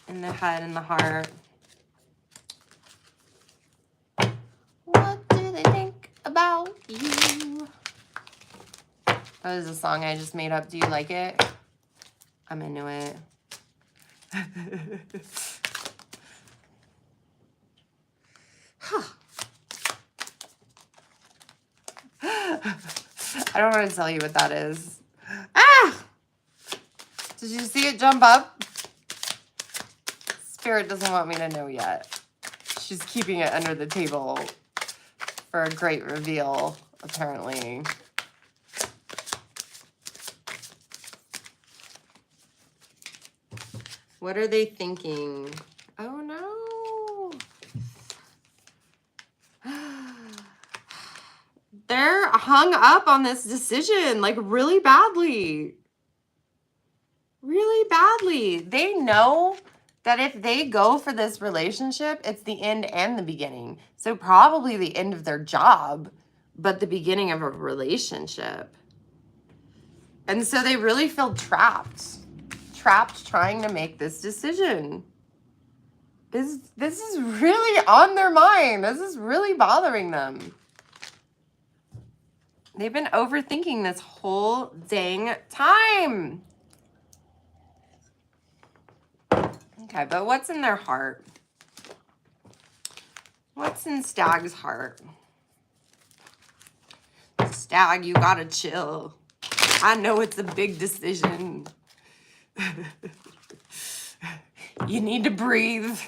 Speaker 1: head and the heart. What do they think about you? That is a song I just made up. Do you like it? I'm into it. I don't want to tell you what that is. Ah! Did you see it jump up? Spirit doesn't want me to know yet. She's keeping it under the table for a great reveal, apparently. What are they thinking? Oh, no. They're hung up on this decision, like, really badly. Really badly. They know that if they go for this relationship, it's the end and the beginning. So probably the end of their job, but the beginning of a relationship. And so they really feel trapped. Trapped trying to make this decision. This is really on their mind. This is really bothering them. They've been overthinking this whole dang time. Okay, but what's in their heart? What's in Stag's heart? Stag, you gotta chill. I know it's a big decision. You need to breathe.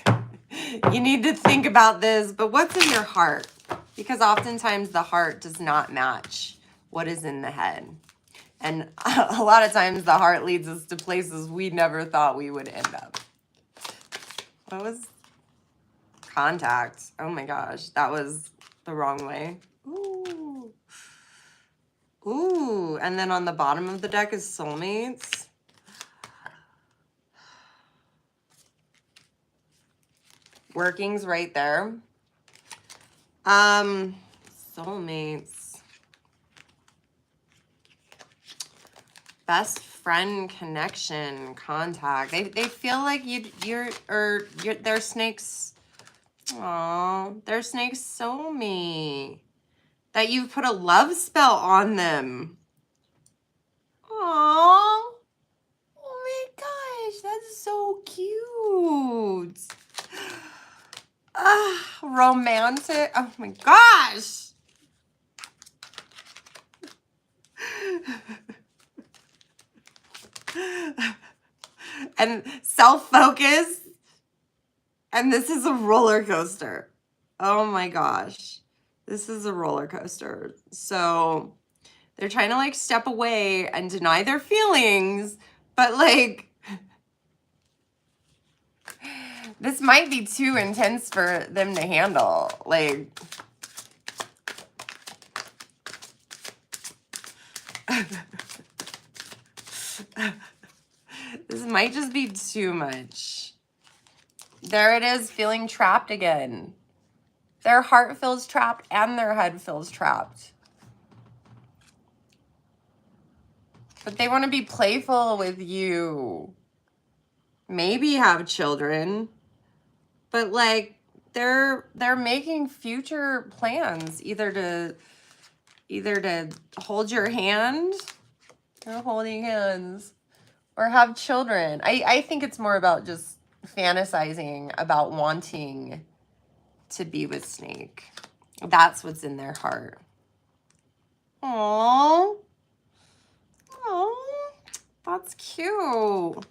Speaker 1: You need to think about this. But what's in your heart? Because oftentimes the heart does not match what is in the head. And a lot of times the heart leads us to places we never thought we would end up. What was contact? Oh my gosh, that was the wrong way. Ooh. Ooh, and then on the bottom of the deck is soulmates. Workings right there. Soulmates. Best friend connection, contact. They feel like they're snakes. Aw, their snakes soulmate. That you've put a love spell on them. Aww. Oh my gosh, that's so cute. Romantic. Oh my gosh. And self-focus. And this is a roller coaster. Oh my gosh. This is a roller coaster. So they're trying to like step away and deny their feelings, but like this might be too intense for them to handle. Like this might just be too much. There it is, feeling trapped again. Their heart feels trapped and their head feels trapped. But they want to be playful with you. Maybe have children. But like they're making future plans either to hold your hand, they're holding hands, or have children. I think it's more about just fantasizing about wanting to be with Snake. That's what's in their heart. Aww. Aww. That's cute.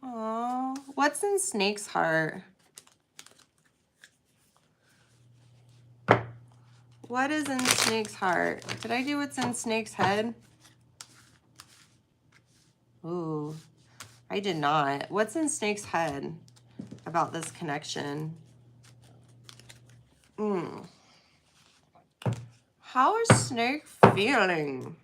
Speaker 1: Aww. What's in Snake's heart? What is in Snake's heart? Did I do what's in Snake's head? Ooh, I did not. What's in Snake's head about this connection? How is Snake feeling?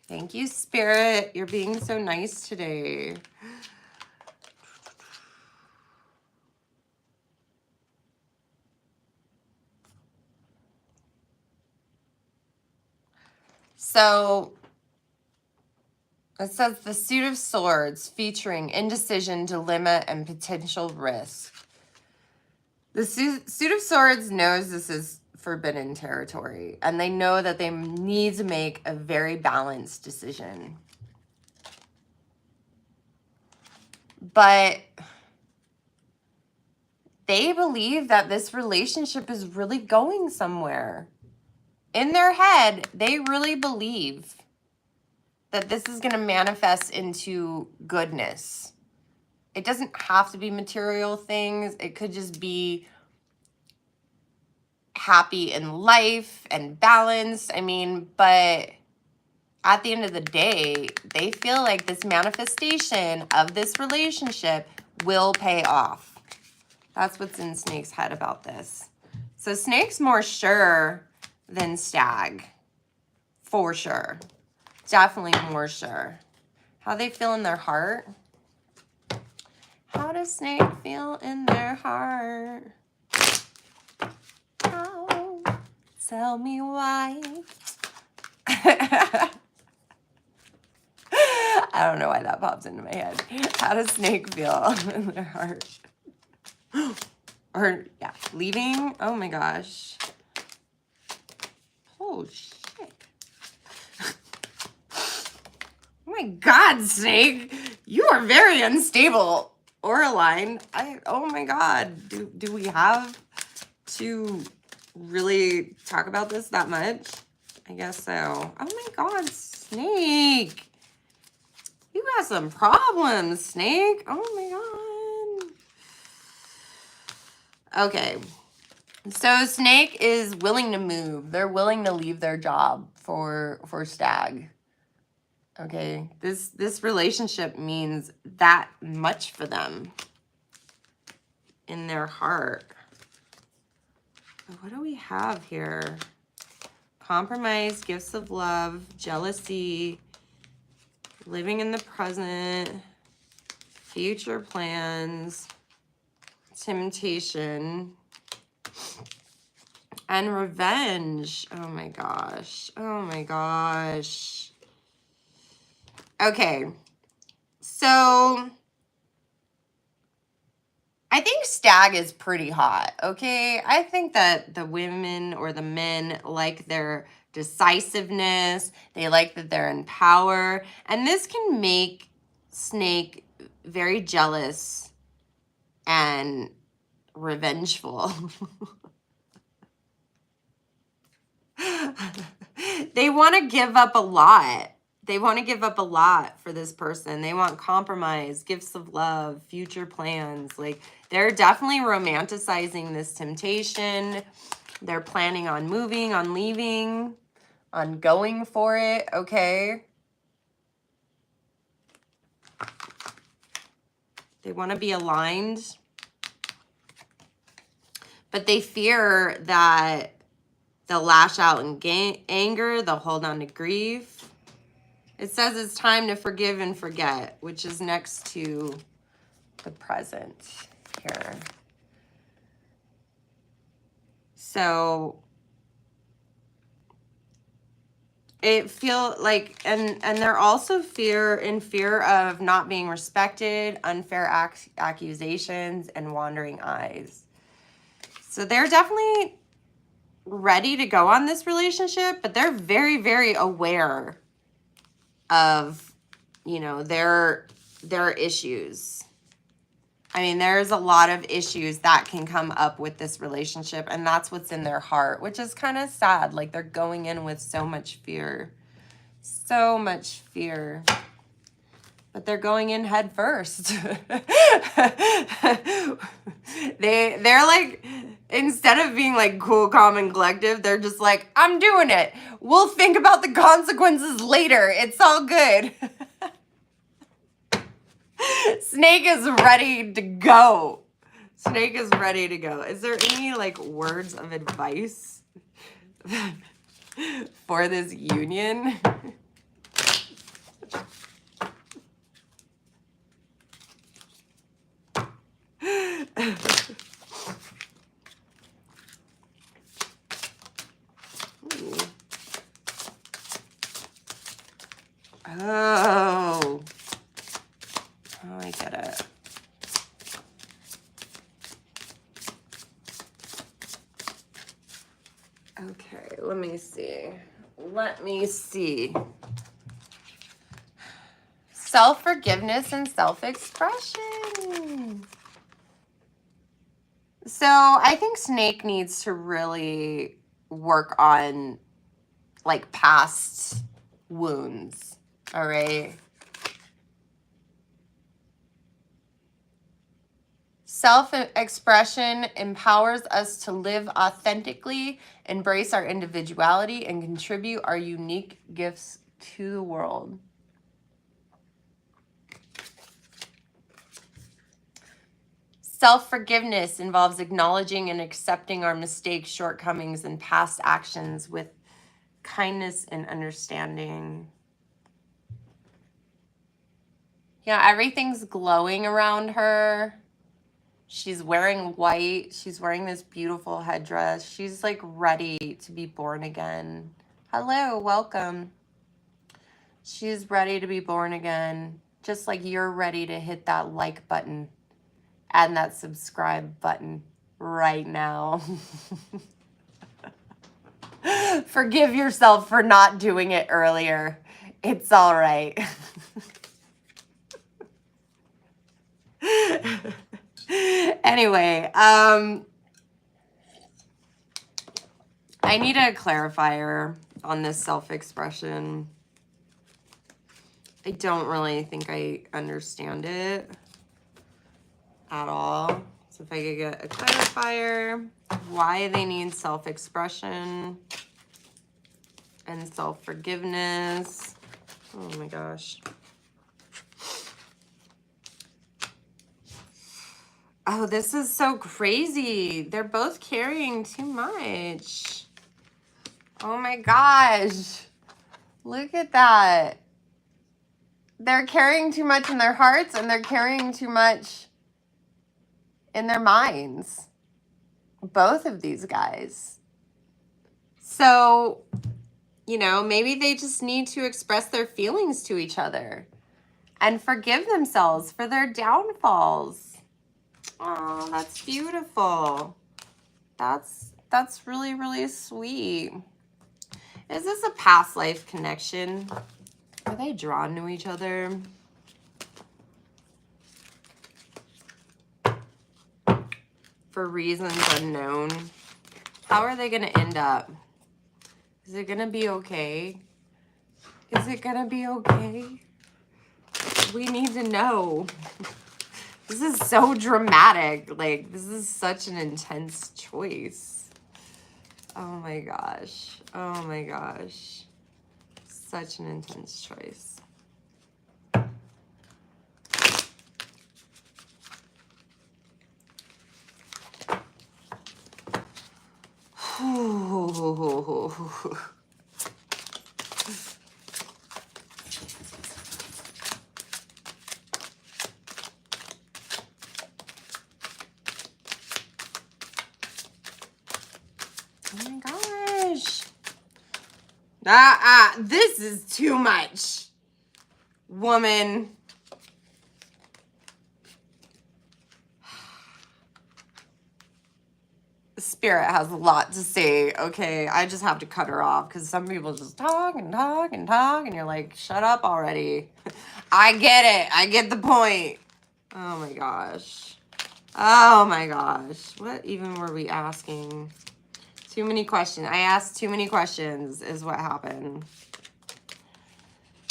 Speaker 1: Thank you, Spirit. You're being so nice today. So it says the Suit of Swords featuring indecision, dilemma, and potential risk. The Suit of Swords knows this is forbidden territory, and they know that they need to make a very balanced decision. But they believe that this relationship is really going somewhere. In their head, they really believe that this is going to manifest into goodness. It doesn't have to be material things. It could just be happy in life and balance. I mean, but at the end of the day, they feel like this manifestation of this relationship will pay off. That's what's in Snake's head about this. So Snake's more sure than Stag. For sure. Definitely more sure. How they feel in their heart? How does Snake feel in their heart? How? Tell me why. I don't know why that pops into my head. How does Snake feel in their heart? Or, yeah, leaving. Oh my gosh. Oh, shit. Oh my God, Snake. You are very unstable. Or aligned. Oh my God. Do we have to really talk about this that much? I guess so. Oh my God, Snake. You got some problems, Snake. Oh my God. Okay. So Snake is willing to move. They're willing to leave their job for Stag. Okay. This relationship means that much for them in their heart. What do we have here? Compromise, gifts of love, jealousy, living in the present, future plans, temptation, and revenge. Oh my gosh. Oh my gosh. Okay. So I think Stag is pretty hot, okay? I think that the women or the men like their decisiveness. They like that they're in power. And this can make Snake very jealous and revengeful. They want to give up a lot. They want to give up a lot for this person. They want compromise, gifts of love, future plans. Like, they're definitely romanticizing this temptation. They're planning on moving, on leaving, on going for it, okay? They want to be aligned. But they fear that they'll lash out in anger. They'll hold on to grief. It says it's time to forgive and forget, which is next to the present here. So it feels like, and they're also in fear of not being respected, unfair accusations, and wandering eyes. So they're definitely ready to go on this relationship, but they're very, very aware of, you know, their issues. I mean, there's a lot of issues that can come up with this relationship, and that's what's in their heart, which is kind of sad. Like, they're going in with so much fear. So much fear. But they're going in head first. They're like, instead of being like cool, calm, and collective, they're just like, I'm doing it. We'll think about the consequences later. It's all good. Snake is ready to go. Snake is ready to go. Is there any like words of advice for this union? Oh, I get it. Okay, let me see. Self-forgiveness and self-expression. So I think Snake needs to really work on like past wounds. All right. Self-expression empowers us to live authentically, embrace our individuality, and contribute our unique gifts to the world. Self-forgiveness involves acknowledging and accepting our mistakes, shortcomings, and past actions with kindness and understanding. Yeah, everything's glowing around her. She's wearing white. She's wearing this beautiful headdress. She's like ready to be born again. Hello, welcome. She's ready to be born again. Just like you're ready to hit that like button and that subscribe button right now. Forgive yourself for not doing it earlier. It's all right. Anyway, I need a clarifier on this self-expression. I don't really think I understand it at all. So if I could get a clarifier, why they need self-expression and self-forgiveness. Oh my gosh. Oh, this is so crazy. They're both carrying too much. Oh my gosh. Look at that. They're carrying too much in their hearts and they're carrying too much in their minds. Both of these guys. So, you know, maybe they just need to express their feelings to each other and forgive themselves for their downfalls. Oh, that's beautiful. That's really, really sweet. Is this a past life connection? Are they drawn to each other? For reasons unknown. How are they going to end up? Is it going to be okay? Is it going to be okay? We need to know. This is so dramatic. Like, this is such an intense choice. Oh my gosh. Oh my gosh. Such an intense choice. Oh my gosh. This is too much. Woman. Spirit has a lot to say. Okay, I just have to cut her off because some people just talk and talk and talk and you're like, shut up already. I get it. I get the point. Oh my gosh. Oh my gosh. What even were we asking? Too many questions. I asked too many questions is what happened.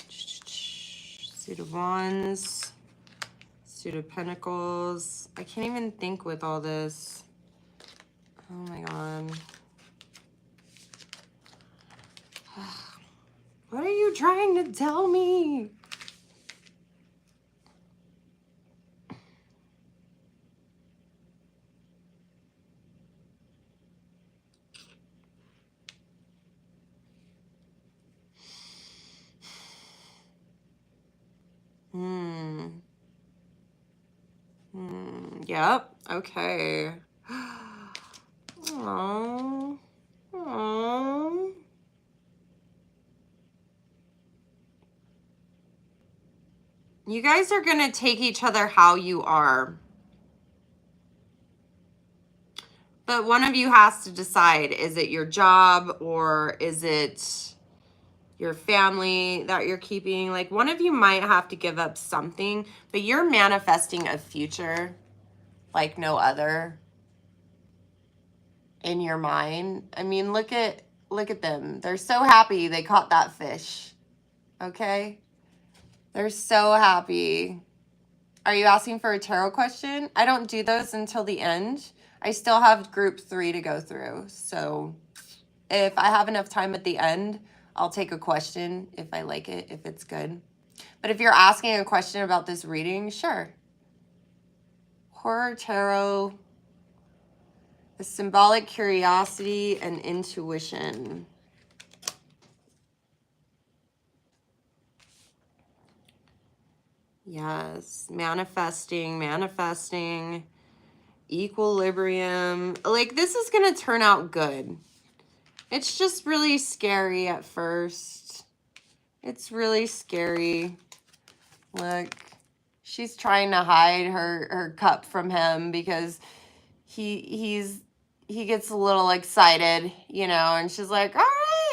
Speaker 1: Suit of Wands. Suit of Pentacles. I can't even think with all this. Oh my God. What are you trying to tell me? Yep. Okay. Aww. Aww. You guys are going to take each other how you are. But one of you has to decide, is it your job or is it your family that you're keeping? Like, one of you might have to give up something, but you're manifesting a future like no other in your mind. I mean, look at them. They're so happy they caught that fish. Okay? They're so happy. Are you asking for a tarot question? I don't do those until the end. I still have group 3 to go through. So if I have enough time at the end, I'll take a question if I like it, if it's good. But if you're asking a question about this reading, sure. Horror Tarot, the symbolic curiosity and intuition. Yes, manifesting, equilibrium. Like, this is going to turn out good. It's just really scary at first. It's really scary. Look, She's trying to hide her cup from him because he gets a little excited, you know, and she's like, all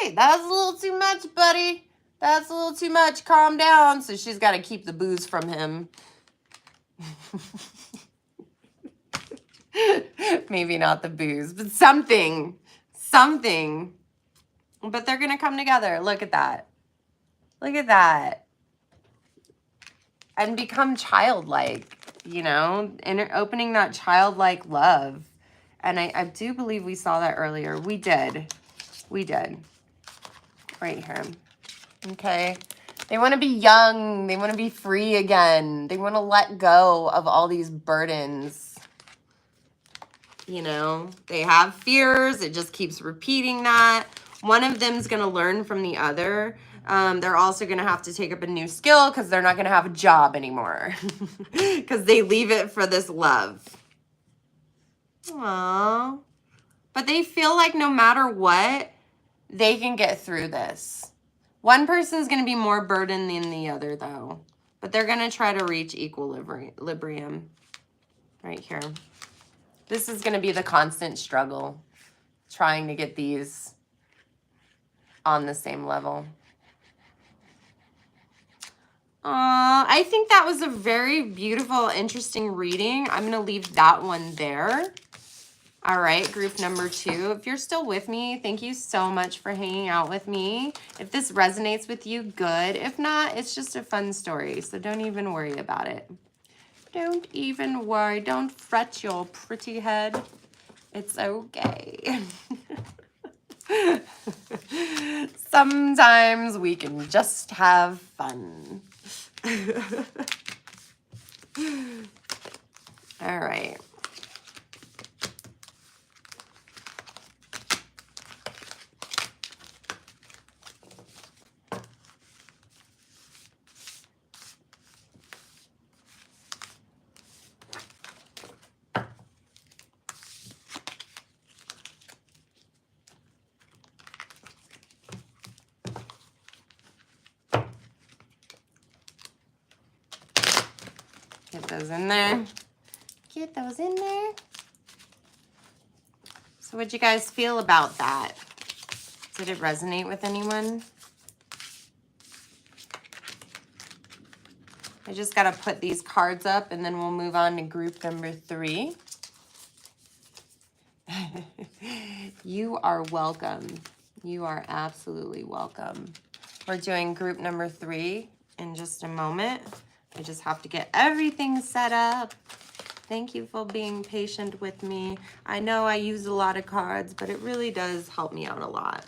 Speaker 1: right, that was a little too much, buddy. That's a little too much. Calm down. So she's got to keep the booze from him. Maybe not the booze, but something. Something. But they're going to come together. Look at that. Look at that. And become childlike, you know, and opening that childlike love. And I do believe we saw that earlier. We did. We did. Right here. Okay. They want to be young. They want to be free again. They want to let go of all these burdens. You know, they have fears. It just keeps repeating that. One of them's going to learn from the other. They're also going to have to take up a new skill because they're not going to have a job anymore. Because they leave it for this love. Aww. But they feel like no matter what, they can get through this. One person's going to be more burdened than the other, though. But they're going to try to reach equilibrium right here. This is going to be the constant struggle, trying to get these on the same level. I think that was a very beautiful, interesting reading. I'm going to leave that one there. All right, group number 2. If you're still with me, thank you so much for hanging out with me. If this resonates with you, good. If not, it's just a fun story, so don't even worry about it. Don't even worry. Don't fret your pretty head. It's okay. Sometimes we can just have fun. All right. Get those in there. Get those in there. So what'd you guys feel about that? Did it resonate with anyone? I just got to put these cards up and then we'll move on to group number 3. You are welcome. You are absolutely welcome. We're doing group number 3 in just a moment. I just have to get everything set up. Thank you for being patient with me. I know I use a lot of cards, but it really does help me out a lot.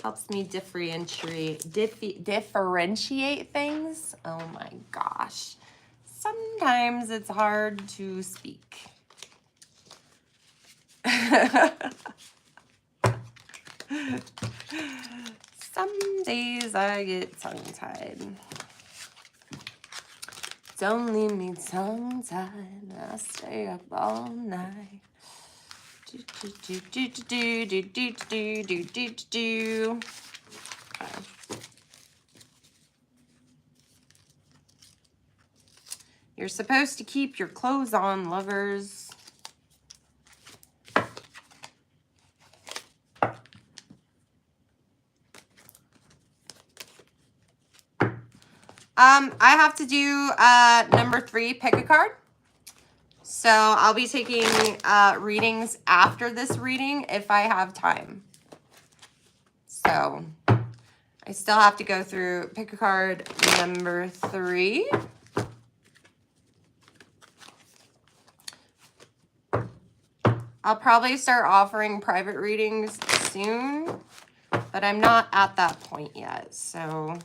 Speaker 1: Helps me differentiate things. Oh my gosh. Sometimes it's hard to speak. Some days I get tongue-tied. Don't leave me tongue-tied. I stay up all night. Okay. You're supposed to keep your clothes on, lovers. I have to do number 3, pick a card. So I'll be taking readings after this reading if I have time. So I still have to go through pick a card number 3. I'll probably start offering private readings soon, but I'm not at that point yet. So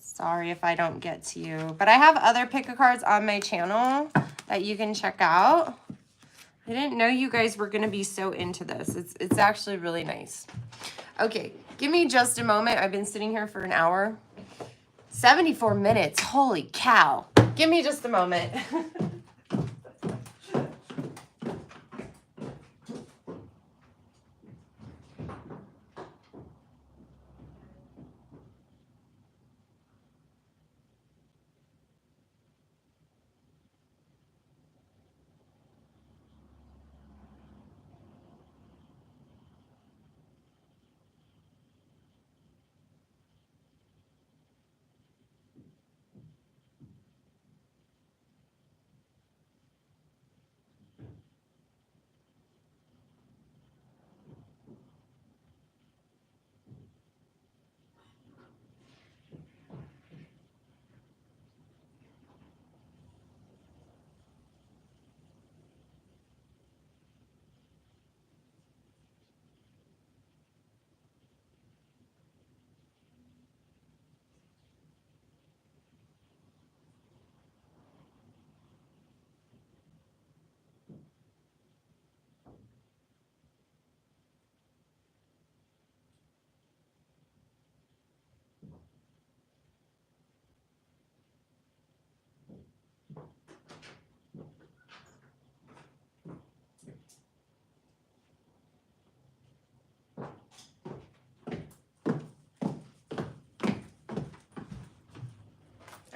Speaker 1: sorry if I don't get to you. But I have other pick-a-cards on my channel that you can check out. I didn't know you guys were going to be so into this. It's actually really nice. Okay, give me just a moment. I've been sitting here for an hour. 74 minutes. Holy cow. Give me just a moment.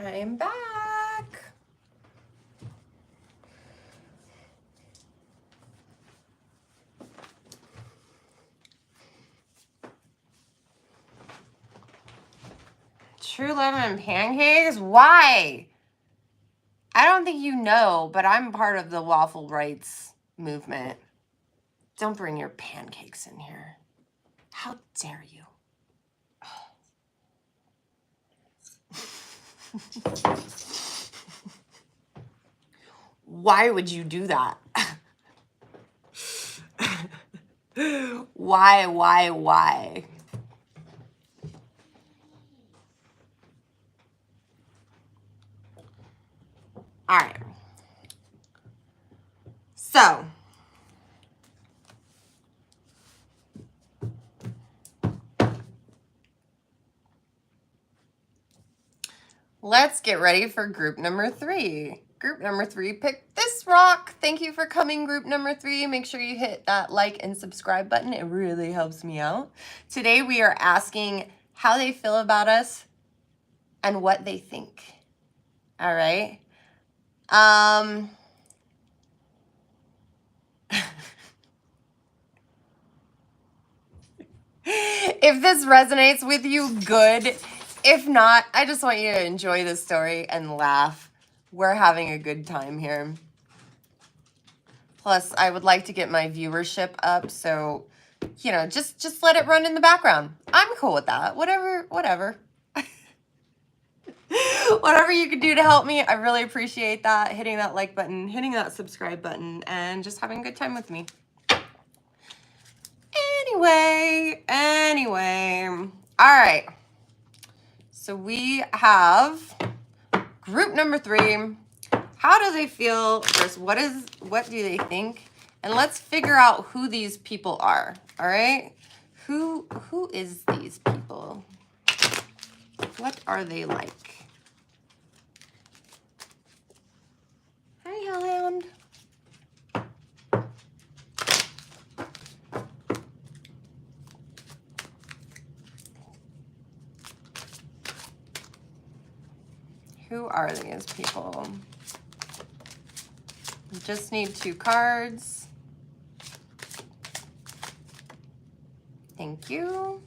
Speaker 1: I'm back. True lemon pancakes? Why? I don't think you know, but I'm part of the waffle rights movement. Don't bring your pancakes in here. How dare you? Why would you do that? Why? All right. So, let's get ready for group number 3. Group number 3 picked this rock. Thank you for coming, group number 3. Make sure you hit that like and subscribe button. It really helps me out. Today we are asking how they feel about us and what they think. All right. If this resonates with you, good. If not, I just want you to enjoy this story and laugh. We're having a good time here. Plus, I would like to get my viewership up, so, you know, just let it run in the background. I'm cool with that. Whatever. Whatever you can do to help me, I really appreciate that. Hitting that like button, hitting that subscribe button, and just having a good time with me. Anyway. All right. So we have group number 3. How do they feel versus what do they think? And let's figure out who these people are. All right? Who is these people? What are they like? Hi, Hellhound. Who are these people? We just need 2 cards. Thank you.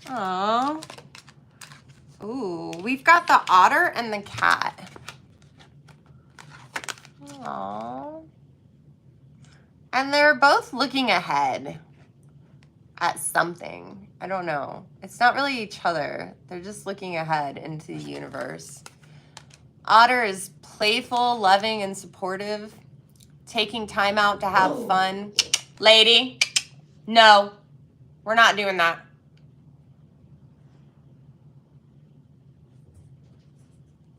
Speaker 1: Oh. Ooh, we've got the otter and the cat. Aww. And they're both looking ahead at something. I don't know. It's not really each other. They're just looking ahead into the universe. Otter is playful, loving, and supportive. Taking time out to have fun. Lady, no, we're not doing that.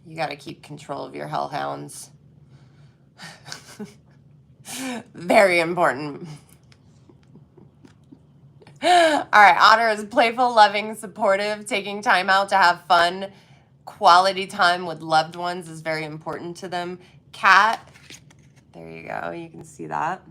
Speaker 1: You got to keep control of your hellhounds. Very important. All right, otter is playful, loving, supportive, taking time out to have fun. Quality time with loved ones is very important to them. Cat, there you go, you can see that.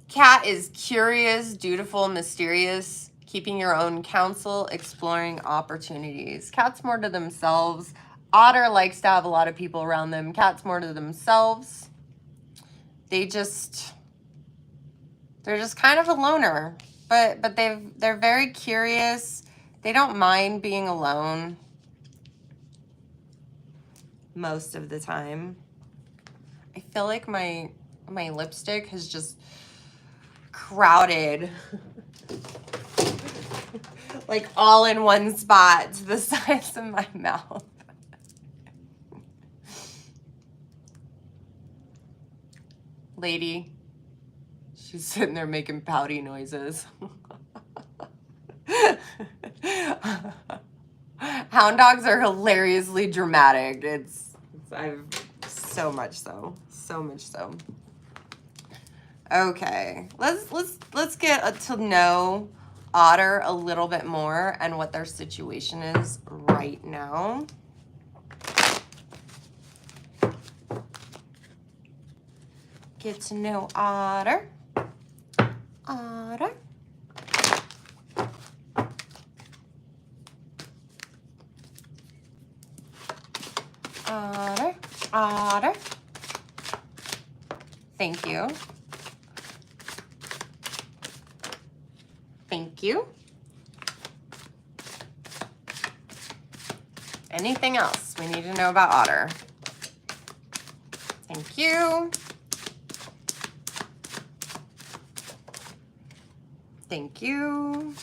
Speaker 1: Cat is curious, dutiful, mysterious, keeping your own counsel, exploring opportunities. Cat's more to themselves. Otter likes to have a lot of people around them. Cat's more to themselves. They're just kind of a loner, but they're very curious. They don't mind being alone most of the time. I feel like my lipstick has just crowded like all in one spot to the sides of my mouth. Lady, she's sitting there making pouty noises. Hound dogs are hilariously dramatic. I've so much so. Okay, let's get to know Otter a little bit more and what their situation is right now. Get to know Otter. Otter. Otter. Otter. Thank you. Thank you. Anything else we need to know about otter? Thank you. Thank you.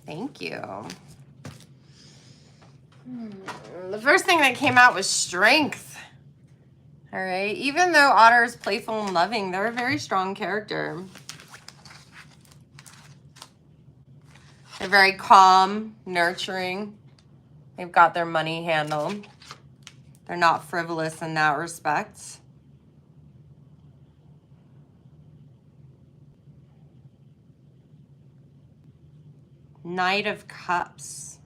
Speaker 1: Thank you. The first thing that came out was strength. All right. Even though otter is playful and loving, they're a very strong character. They're very calm, nurturing. They've got their money handled. They're not frivolous in that respect. Knight of Cups.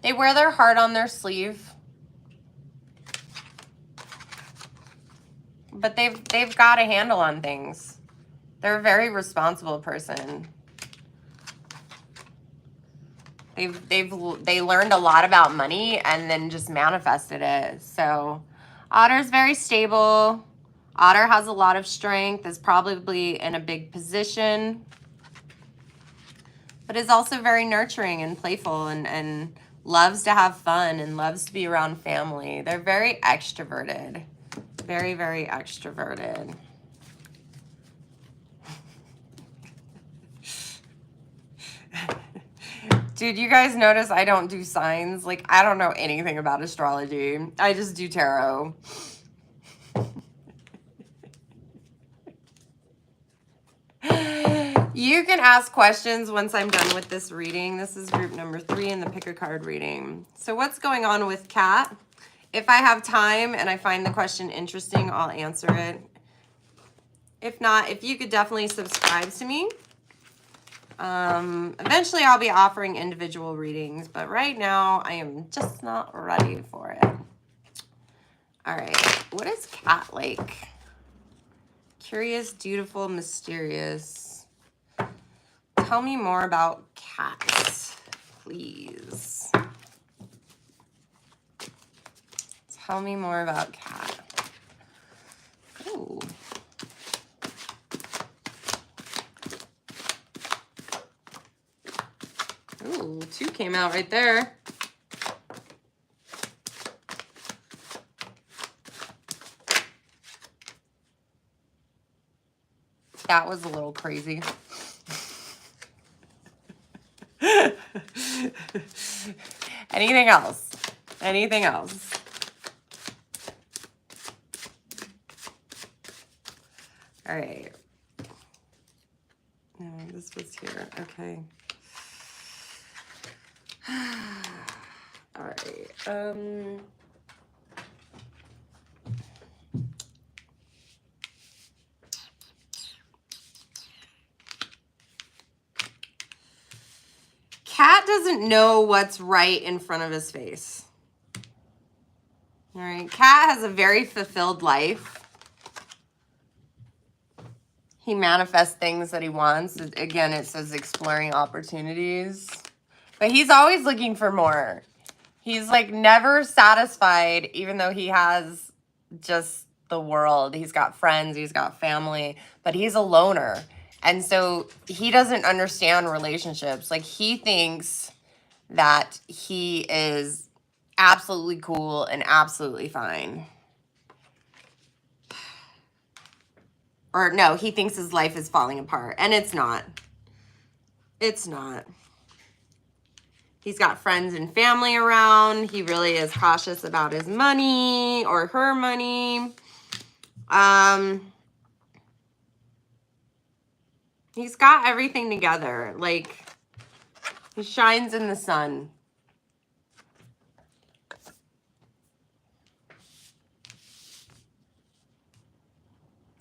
Speaker 1: They wear their heart on their sleeve. But they've got a handle on things. They're a very responsible person. They learned a lot about money and then just manifested it. So otter's very stable. Otter has a lot of strength, is probably in a big position, but is also very nurturing and playful and loves to have fun and loves to be around family. They're very extroverted. Very, very extroverted. Dude, you guys notice I don't do signs? Like, I don't know anything about astrology. I just do tarot. You can ask questions once I'm done with this reading. This is group number 3 in the pick a card reading. So what's going on with Kat? If I have time and I find the question interesting, I'll answer it. If not, if you could definitely subscribe to me. Eventually I'll be offering individual readings, but right now I am just not ready for it. All right, what is Kat like? Curious, dutiful, mysterious. Tell me more about Kat, please. Tell me more about Kat. Ooh. Ooh, 2 came out right there. That was a little crazy. Anything else? Anything else? All right. No, this was here. Okay. All right. Kat doesn't know what's right in front of his face. All right. Kat has a very fulfilled life. He manifests things that he wants. Again, it says exploring opportunities. But he's always looking for more. He's like never satisfied, even though he has just the world. He's got friends, he's got family, but he's a loner. And so he doesn't understand relationships. Like he thinks that he is absolutely cool and absolutely fine. Or no, he thinks his life is falling apart. And it's not. It's not. He's got friends and family around. He really is cautious about his money or her money. He's got everything together. Like, he shines in the sun.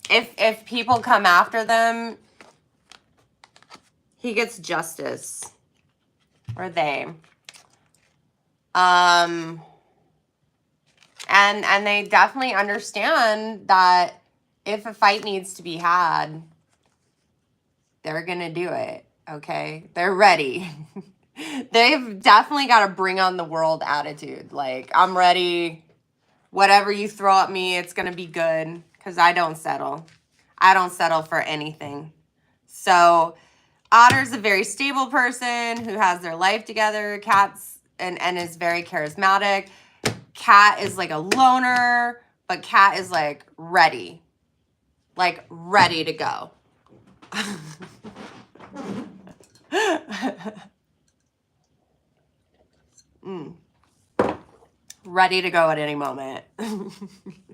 Speaker 1: If people come after them, he gets justice. Or they. And they definitely understand that if a fight needs to be had, they're going to do it, okay? They're ready. They've definitely got a bring on the world attitude. Like, I'm ready. Whatever you throw at me, it's going to be good, because I don't settle. I don't settle for anything. So Otter's a very stable person who has their life together. Cat's and is very charismatic. Cat is like a loner, but Cat is like ready to go. Ready to go at any moment.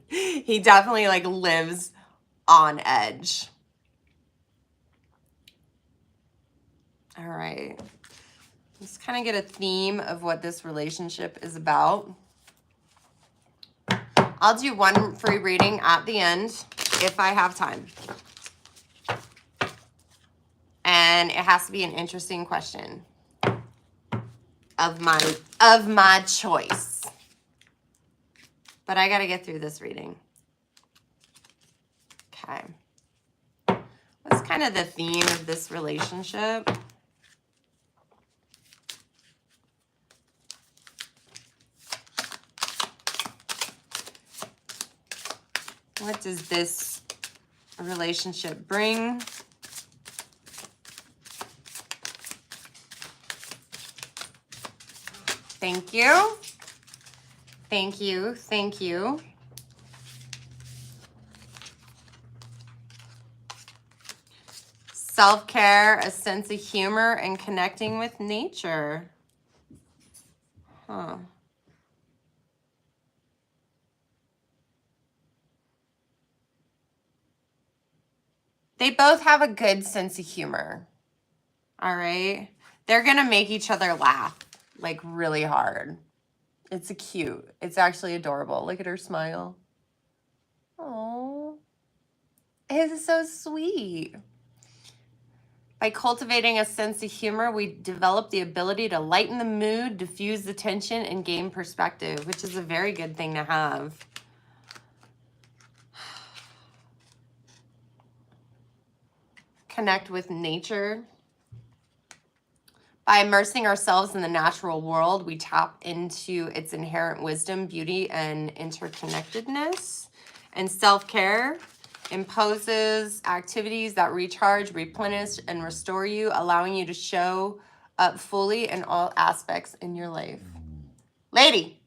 Speaker 1: He definitely like lives on edge. All right. Let's kind of get a theme of what this relationship is about. I'll do one free reading at the end if I have time. And it has to be an interesting question of my choice. But I got to get through this reading. Okay. What's kind of the theme of this relationship? What does this relationship bring? Thank you. Thank you. Thank you. Self-care, a sense of humor, and connecting with nature. Huh. They both have a good sense of humor. All right? They're going to make each other laugh, like, really hard. It's cute. It's actually adorable. Look at her smile. Oh, it's so sweet. By cultivating a sense of humor, we develop the ability to lighten the mood, diffuse the tension, and gain perspective, which is a very good thing to have. Connect with nature. By immersing ourselves in the natural world, we tap into its inherent wisdom, beauty, and interconnectedness. And self-care imposes activities that recharge, replenish, and restore you, allowing you to show up fully in all aspects in your life. Lady,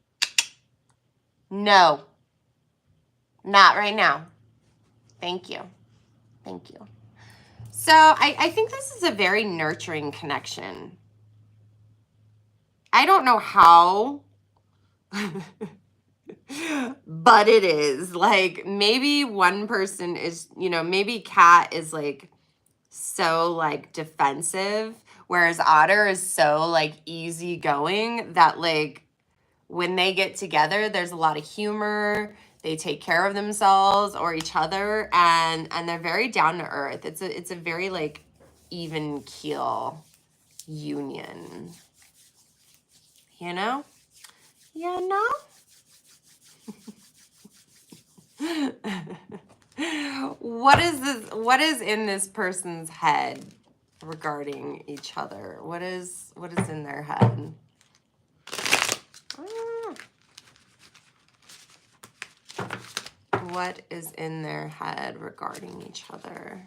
Speaker 1: no, not right now. Thank you. Thank you. So I think this is a very nurturing connection. I don't know how, but it is. Like, maybe one person is, maybe Cat is like so like defensive, whereas Otter is so like easygoing that like when they get together, there's a lot of humor. They take care of themselves or each other, and they're very down to earth. It's a very like even keel union. You know? You know? What is in this person's head regarding each other? What is in their head? What is in their head regarding each other?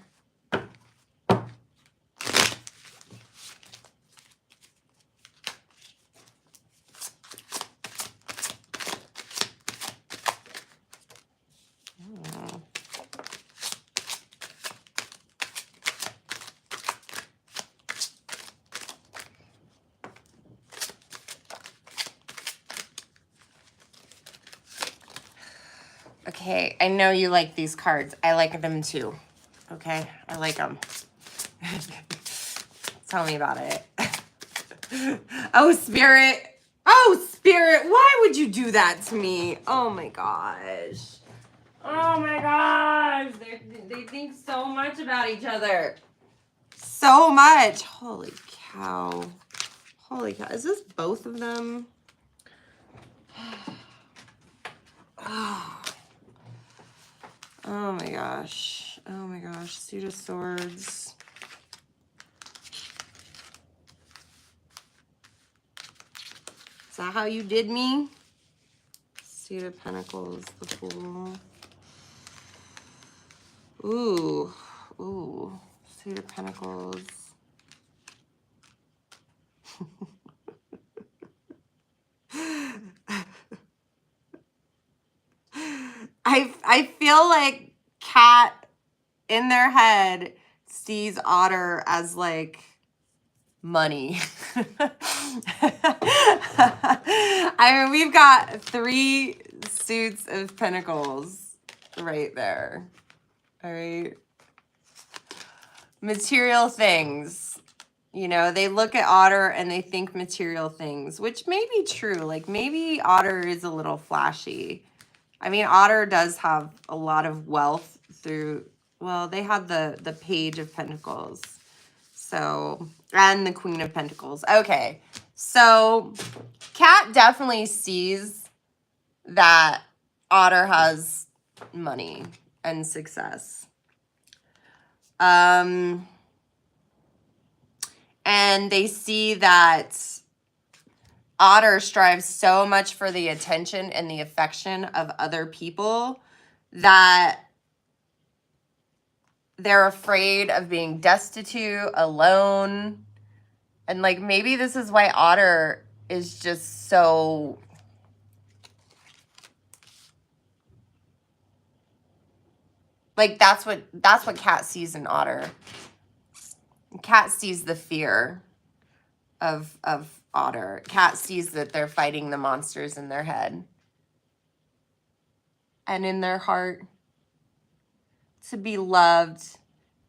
Speaker 1: Okay, I know you like these cards. I like them too. Okay, I like them. Tell me about it. Oh, Spirit. Oh, Spirit. Why would you do that to me? Oh, my gosh. Oh, my gosh. They think so much about each other. So much. Holy cow. Holy cow. Is this both of them? Oh my gosh. Oh my gosh. Suit of Swords. Is that how you did me? Suit of Pentacles, the Fool. Ooh. Ooh. Suit of Pentacles. I feel like Cat in their head sees Otter as like money. I mean, we've got 3 suits of pentacles right there. All right. Material things. You know, they look at Otter and they think material things, which may be true. Like maybe Otter is a little flashy. I mean, Otter does have a lot of wealth through, well, they have the Page of Pentacles. So, and the Queen of Pentacles. Okay. So, Cat definitely sees that Otter has money and success. And they see that Otter strives so much for the attention and the affection of other people that they're afraid of being destitute, alone. And like maybe this is why Otter is just so like that's what Cat sees in Otter. Cat sees the fear of Otter. Cat sees that they're fighting the monsters in their head and in their heart. To be loved.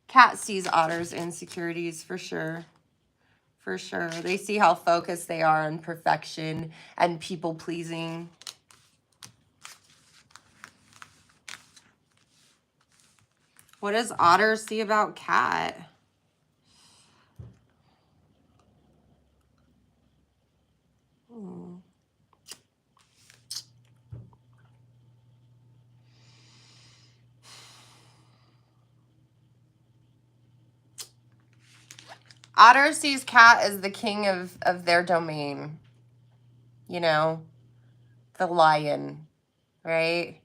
Speaker 1: Cat sees Otter's insecurities for sure. For sure. They see how focused they are on perfection and people pleasing. What does Otter see about Cat? Otter sees Cat as the king of their domain. You know, the lion, right?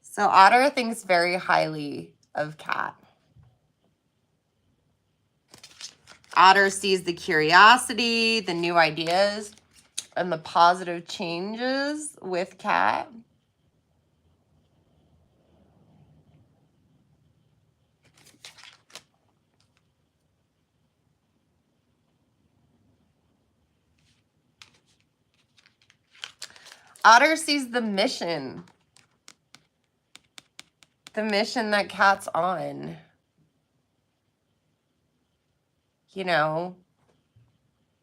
Speaker 1: So Otter thinks very highly of Cat. Otter sees the curiosity, the new ideas, and the positive changes with Cat. Otter sees the mission that Cat's on. You know,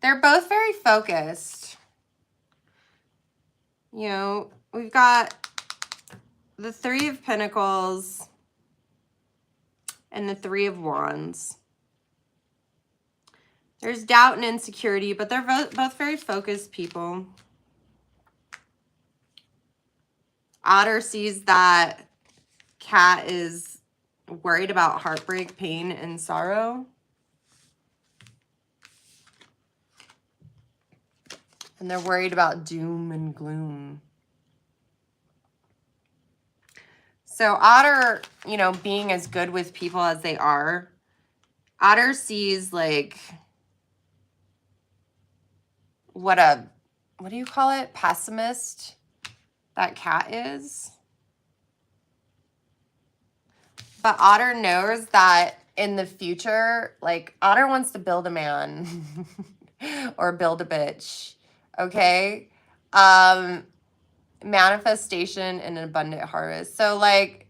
Speaker 1: they're both very focused. You know, we've got the 3 of Pentacles and the 3 of Wands. There's doubt and insecurity, but they're both very focused people. Otter sees that Cat is worried about heartbreak, pain, and sorrow. And they're worried about doom and gloom. So Otter, you know, being as good with people as they are, Otter sees like what do you call it? Pessimist that Cat is. But Otter knows that in the future, like Otter wants to build a man or build a bitch. Okay? Manifestation and an abundant harvest. So like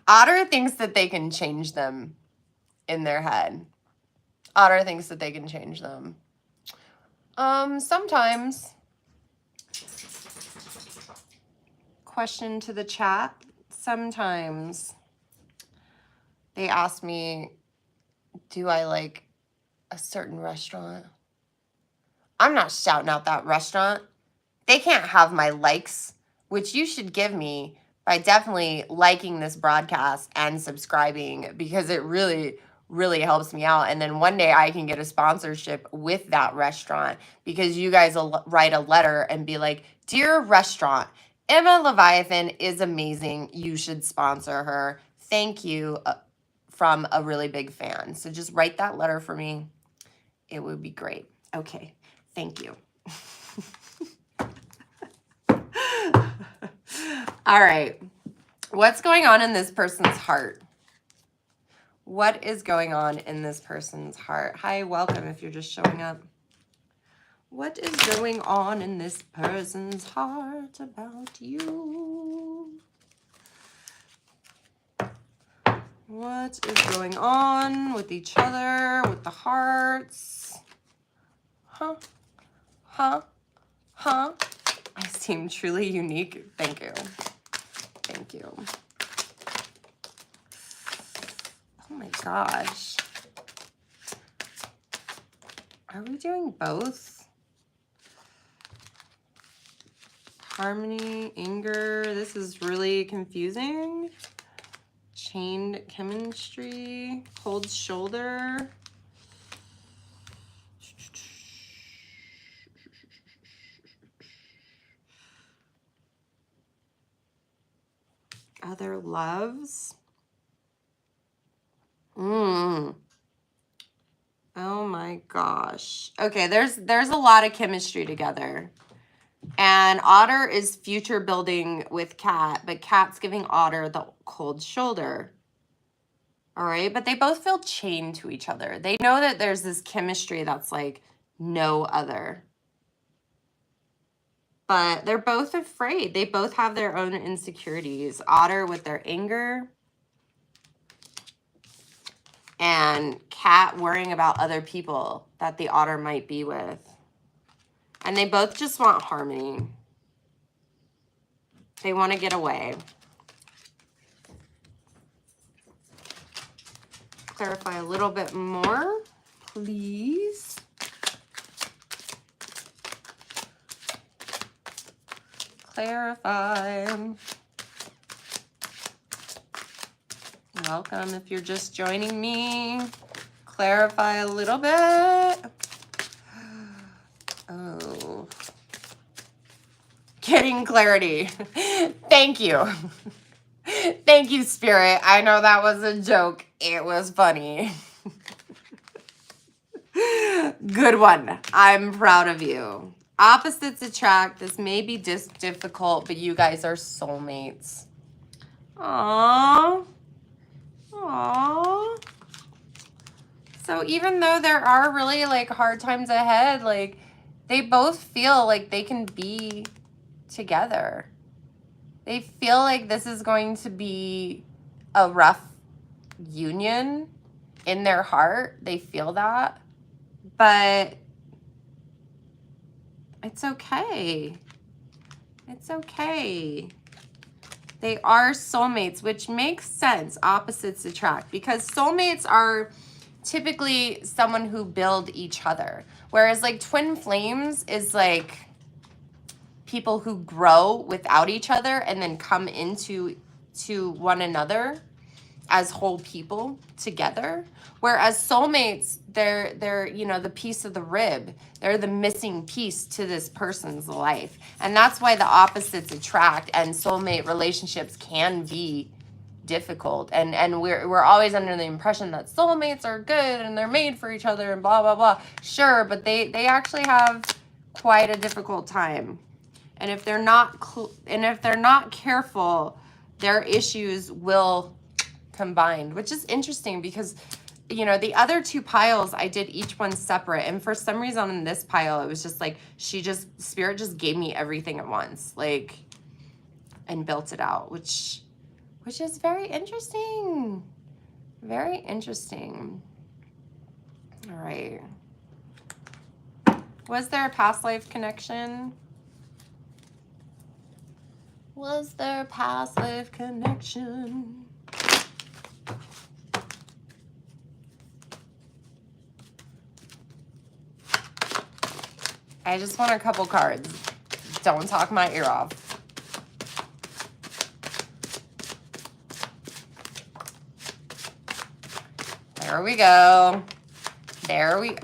Speaker 1: Otter thinks that they can change them in their head. Otter thinks that they can change them. Sometimes. Question to the chat. Sometimes they ask me, do I like a certain restaurant? I'm not shouting out that restaurant. they can't have my likes, which you should give me by definitely liking this broadcast and subscribing, because it really, really helps me out. And then one day I can get a sponsorship with that restaurant, because you guys will write a letter and be like, "Dear restaurant, Emma Leviathan is amazing. You should sponsor her. Thank you, from a really big fan." So just write that letter for me. It would be great. Okay, thank you. All right. What's going on in this person's heart? What is going on in this person's heart? Hi, welcome if you're just showing up. What is going on in this person's heart about you? What is going on with each other, with the hearts? Huh? Huh? Huh? I seem truly unique. Thank you. Thank you. Oh my gosh. Are we doing both? Harmony, anger. This is really confusing. Chained chemistry. Cold shoulder. Other loves. Oh my gosh. Okay, there's a lot of chemistry together. And Otter is future building with Cat, but Cat's giving Otter the cold shoulder. All right, but they both feel chained to each other. They know that there's this chemistry that's like no other. But they're both afraid. They both have their own insecurities. Otter with their anger, and Cat worrying about other people that the Otter might be with. And they both just want harmony. They want to get away. Clarify a little bit more, please. Clarify. Welcome if you're just joining me. Clarify a little bit. Oh. Getting clarity. Thank you. Thank you, Spirit. I know that was a joke. It was funny. Good one. I'm proud of you. Opposites attract. This may be difficult, but you guys are soulmates. Aww. Aww. So even though there are really like hard times ahead, like they both feel like they can be together. They feel like this is going to be a rough union in their heart. They feel that, but it's okay. It's okay. They are soulmates, which makes sense. Opposites attract, because soulmates are typically someone who build each other. Whereas like twin flames is like people who grow without each other and then come into one another as whole people together. Whereas soulmates, they're you know, the piece of the rib. They're the missing piece to this person's life. And that's why the opposites attract, and soulmate relationships can be difficult. And we're always under the impression that soulmates are good and they're made for each other and blah blah blah. Sure, but they actually have quite a difficult time. And if they're not careful, their issues will combine, which is interesting because, you know, the other two piles, I did each one separate. And for some reason in this pile, it was just like, Spirit just gave me everything at once, like, and built it out, which is very interesting. Very interesting. All right. Was there a past life connection? Was there a past life connection? I just want a couple cards. Don't talk my ear off. There we go. There we...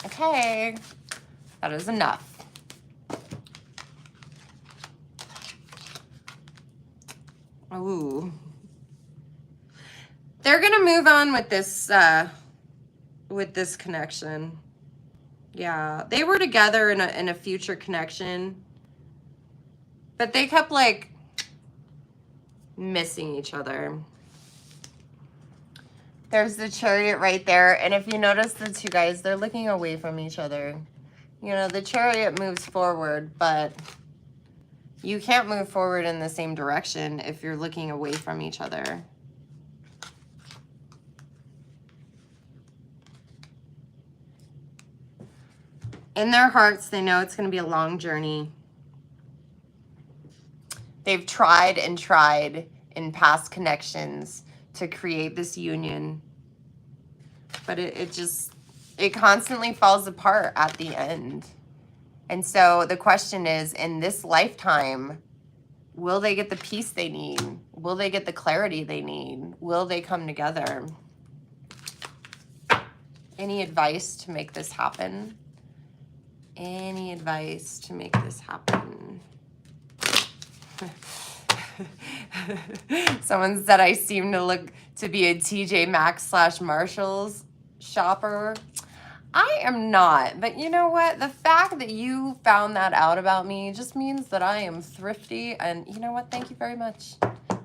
Speaker 1: Okay. That is enough. Ooh. They're going to move on with this connection. Yeah. They were together in a future connection. But they kept, like, missing each other. There's the Chariot right there. And if you notice the two guys, they're looking away from each other. You know, the Chariot moves forward, but you can't move forward in the same direction if you're looking away from each other. In their hearts, they know it's going to be a long journey. They've tried and tried in past connections to create this union. But it constantly falls apart at the end. And so the question is, in this lifetime, will they get the peace they need? Will they get the clarity they need? Will they come together? Any advice to make this happen? Any advice to make this happen? Someone said I seem to look to be a TJ Maxx / Marshalls shopper. I am not, but you know what? The fact that you found that out about me just means that I am thrifty, and you know what? Thank you very much.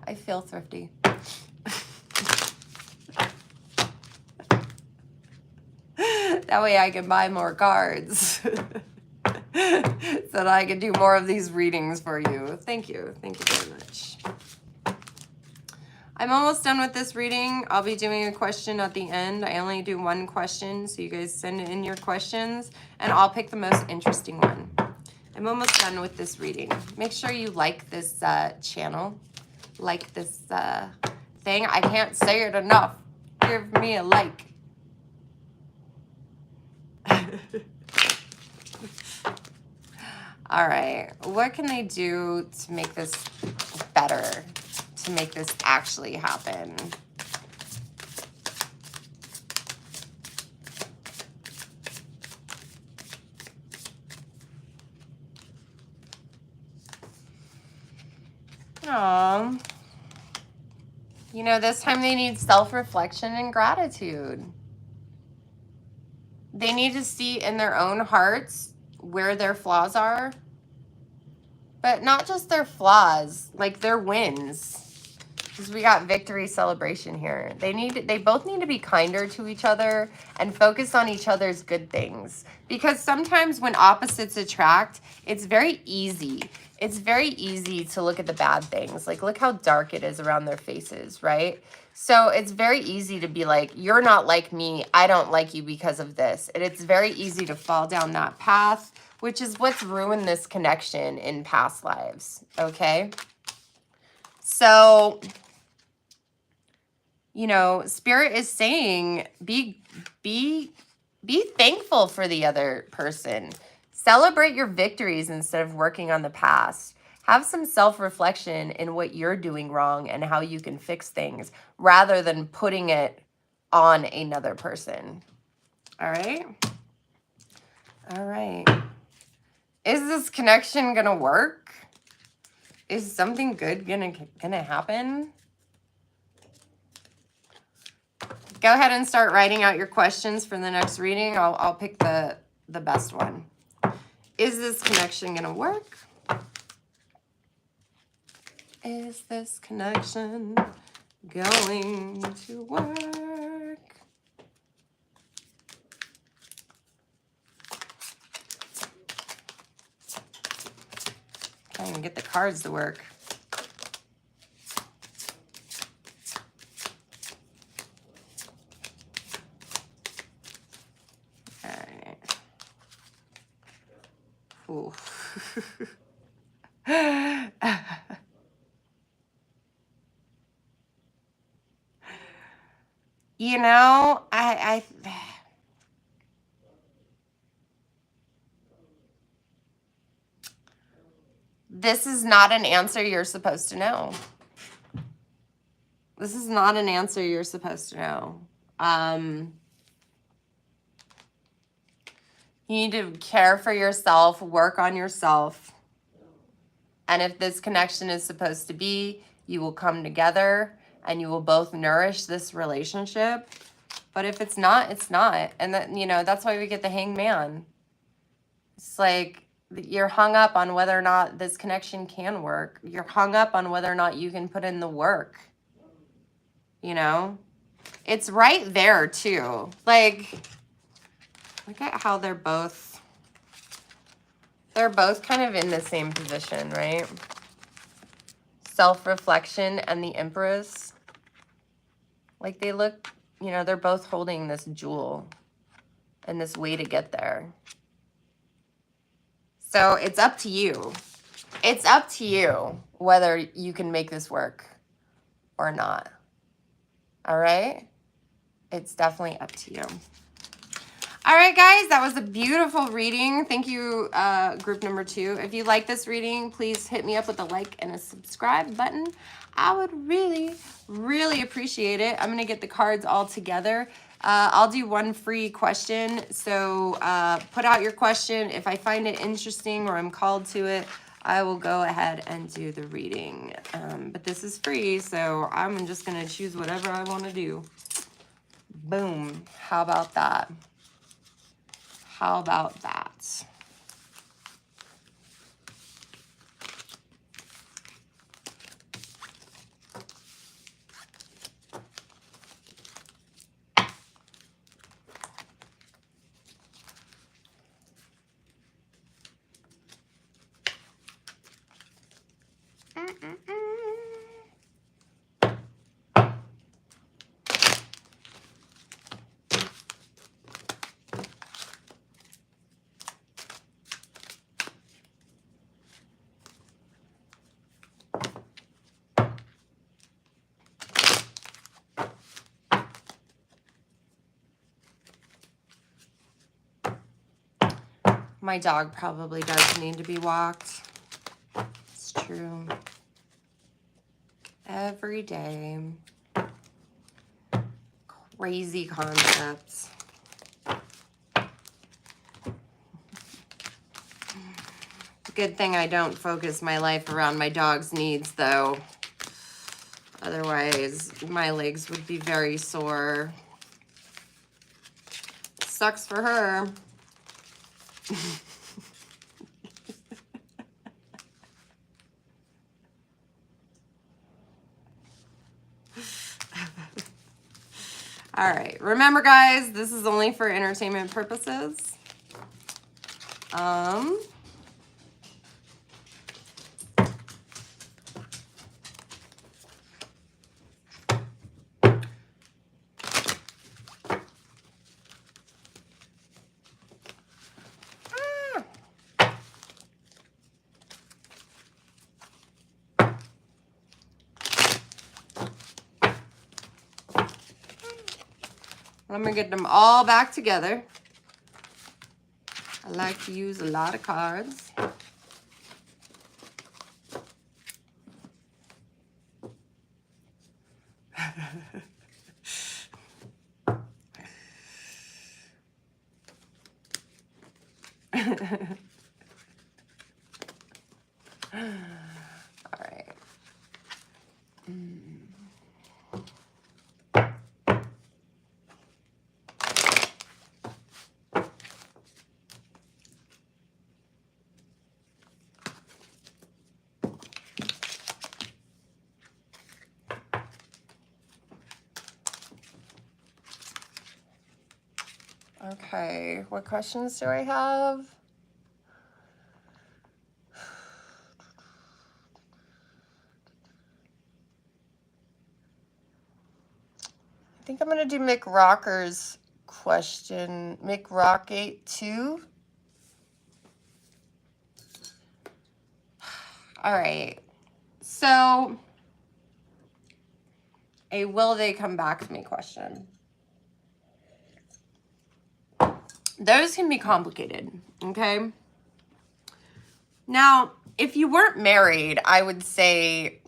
Speaker 1: I feel thrifty. That way I can buy more cards. So that I can do more of these readings for you. Thank you. Thank you very much. I'm almost done with this reading. I'll be doing a question at the end. I only do one question, so you guys send in your questions, and I'll pick the most interesting one. I'm almost done with this reading. Make sure you like this channel. Like this thing. I can't say it enough. Give me a like. All right, what can they do to make this better, to make this actually happen? Aww. You know, this time they need self-reflection and gratitude. They need to see in their own hearts where their flaws are. But not just their flaws, like their wins. Because we got victory celebration here. They both need to be kinder to each other and focus on each other's good things. Because sometimes when opposites attract, it's very easy. It's very easy to look at the bad things. Like, look how dark it is around their faces, right? So it's very easy to be like, you're not like me. I don't like you because of this. And it's very easy to fall down that path, which is what's ruined this connection in past lives, okay? So, you know, Spirit is saying, be thankful for the other person. Celebrate your victories instead of working on the past. Have some self-reflection in what you're doing wrong and how you can fix things rather than putting it on another person. All right? All right. Is this connection gonna work? Is something good gonna happen? Go ahead and start writing out your questions for the next reading. I'll pick the best one. Is this connection gonna work? Is this connection going to work? Can't even get the cards to work. All right. Ooh. You know, this is not an answer you're supposed to know. This is not an answer you're supposed to know. You need to care for yourself, work on yourself. And if this connection is supposed to be, you will come together and you will both nourish this relationship. But if it's not, it's not. And that, you know, that's why we get the hanged man. It's like you're hung up on whether or not this connection can work. You're hung up on whether or not you can put in the work. You know? It's right there too. Like, look at how they're both kind of in the same position, right? Self-reflection and the Empress. Like they look, you know, they're both holding this jewel and this way to get there. So it's up to you. It's up to you whether you can make this work or not. All right? It's definitely up to you. All right, guys, that was a beautiful reading. Thank you, group number 2. If you like this reading, please hit me up with a like and a subscribe button. I would really, really appreciate it. I'm going to get the cards all together. I'll do one free question. So put out your question. If I find it interesting or I'm called to it, I will go ahead and do the reading. But this is free, so I'm just going to choose whatever I want to do. Boom. How about that? How about that? My dog probably does need to be walked. It's true. Every day. Crazy concepts. Good thing I don't focus my life around my dog's needs, though. Otherwise, my legs would be very sore. Sucks for her. All right. Remember, guys, this is only for entertainment purposes. I'm going to get them all back together. I like to use a lot of cards. All right. Okay, what questions do I have? I think I'm going to do Mick Rocker's question. Mick Rock 82. All right. So, a will they come back to me question. Those can be complicated, okay? Now, if you weren't married, I would say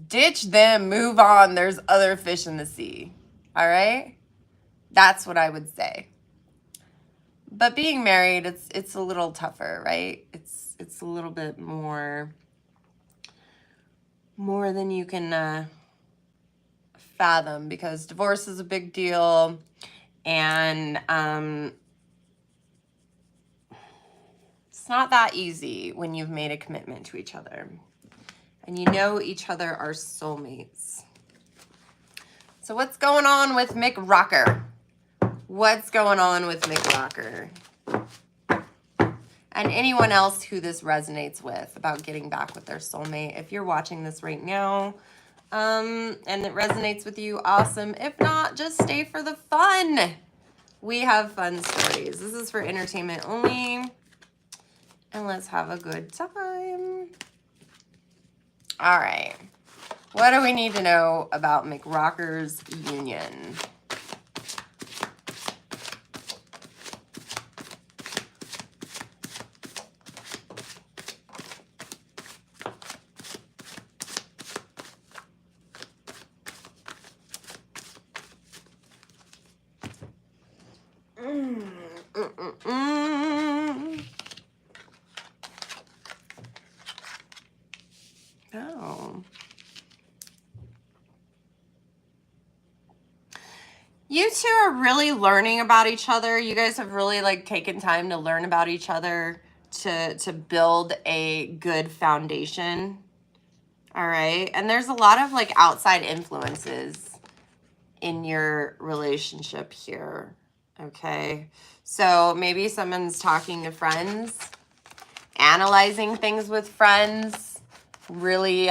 Speaker 1: ditch them, move on. There's other fish in the sea. All right? That's what I would say. But being married, it's a little tougher, right? It's a little bit more than you can fathom, because divorce is a big deal, and it's not that easy when you've made a commitment to each other and you know each other are soulmates. So what's going on with Mick Rocker? What's going on with Mick Rocker? And anyone else who this resonates with about getting back with their soulmate. If you're watching this right now, and it resonates with you, awesome. If not, just stay for the fun. We have fun stories. This is for entertainment only. And let's have a good time. All right. What do we need to know about McRocker's union? Oh. You two are really learning about each other. You guys have really like taken time to learn about each other to build a good foundation. All right. And there's a lot of like outside influences in your relationship here. Okay. So maybe someone's talking to friends, analyzing things with friends, really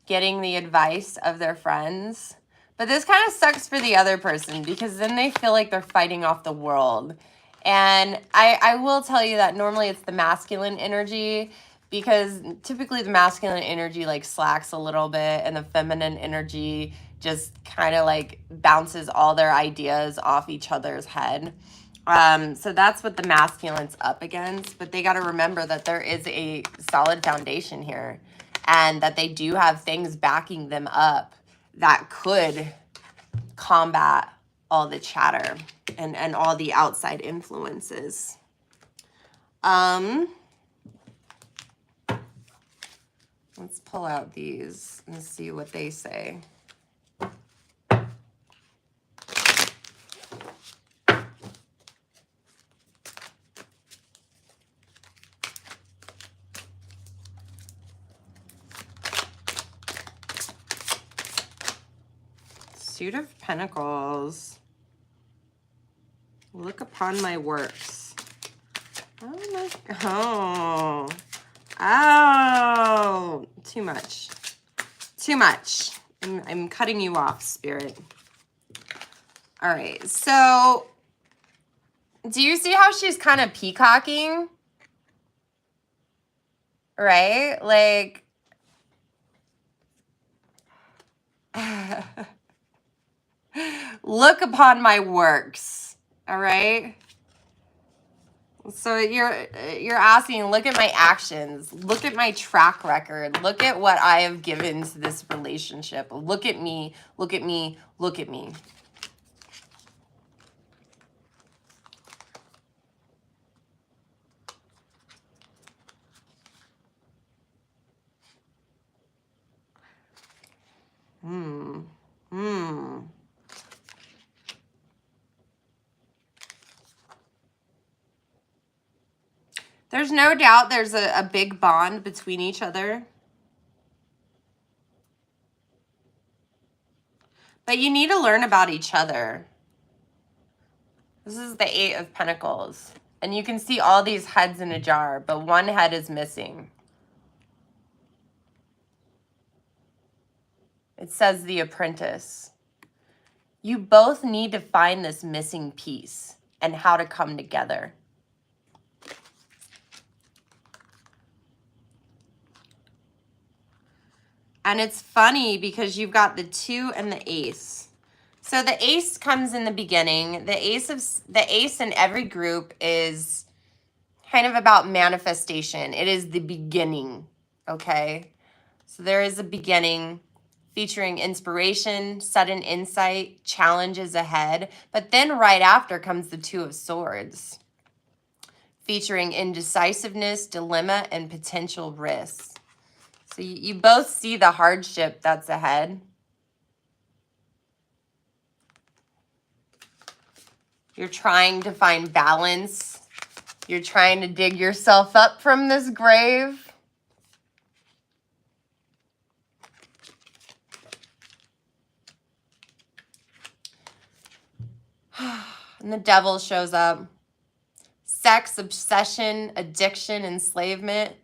Speaker 1: getting the advice of their friends. But this kind of sucks for the other person, because then they feel like they're fighting off the world. And I will tell you that normally it's the masculine energy, because typically the masculine energy like slacks a little bit and the feminine energy just kind of like bounces all their ideas off each other's head. So that's what the masculine's up against. But they got to remember that there is a solid foundation here, and that they do have things backing them up that could combat all the chatter and all the outside influences. Let's pull out these and see what they say. Suit of Pentacles. Look upon my works. Oh, too much. Too much. I'm cutting you off, Spirit. All right, so do you see how she's kind of peacocking? Right? Like, look upon my works. All right? So you're asking, look at my actions, look at my track record, look at what I have given to this relationship. Look at me, look at me, look at me. There's no doubt there's a big bond between each other. But you need to learn about each other. This is the Eight of Pentacles. And you can see all these heads in a jar, but one head is missing. It says the Apprentice. You both need to find this missing piece and how to come together. And it's funny because you've got the 2 and the Ace. So the Ace comes in the beginning. The Ace in every group kind of about manifestation. It is the beginning, okay? So there is a beginning featuring inspiration, sudden insight, challenges ahead. But then right after comes the Two of Swords, featuring indecisiveness, dilemma, and potential risks. So you both see the hardship that's ahead. You're trying to find balance. You're trying to dig yourself up from this grave. And the devil shows up. Sex, obsession, addiction, enslavement.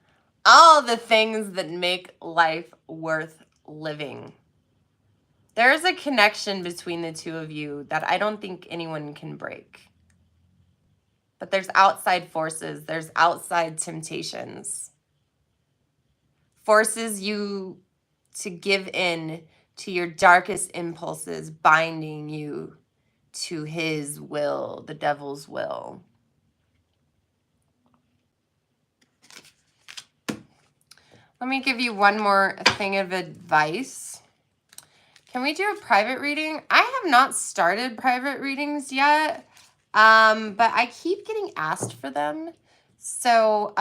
Speaker 1: All the things that make life worth living. There's a connection between the two of you that I don't think anyone can break. But there's outside forces. There's outside temptations. Forces you to give in to your darkest impulses, binding you to his will, the devil's will. Let me give you one more thing of advice. Can we do a private reading? I have not started private readings yet, but I keep getting asked for them. So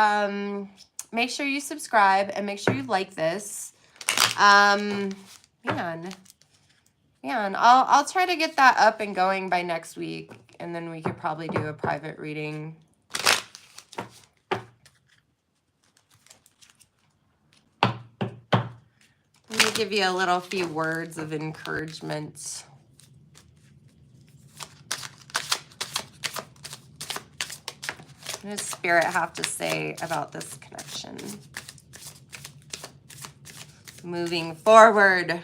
Speaker 1: make sure you subscribe and make sure you like this. Man, I'll try to get that up and going by next week, and then we could probably do a private reading. Let me give you a little few words of encouragement. What does Spirit have to say about this connection? Moving forward.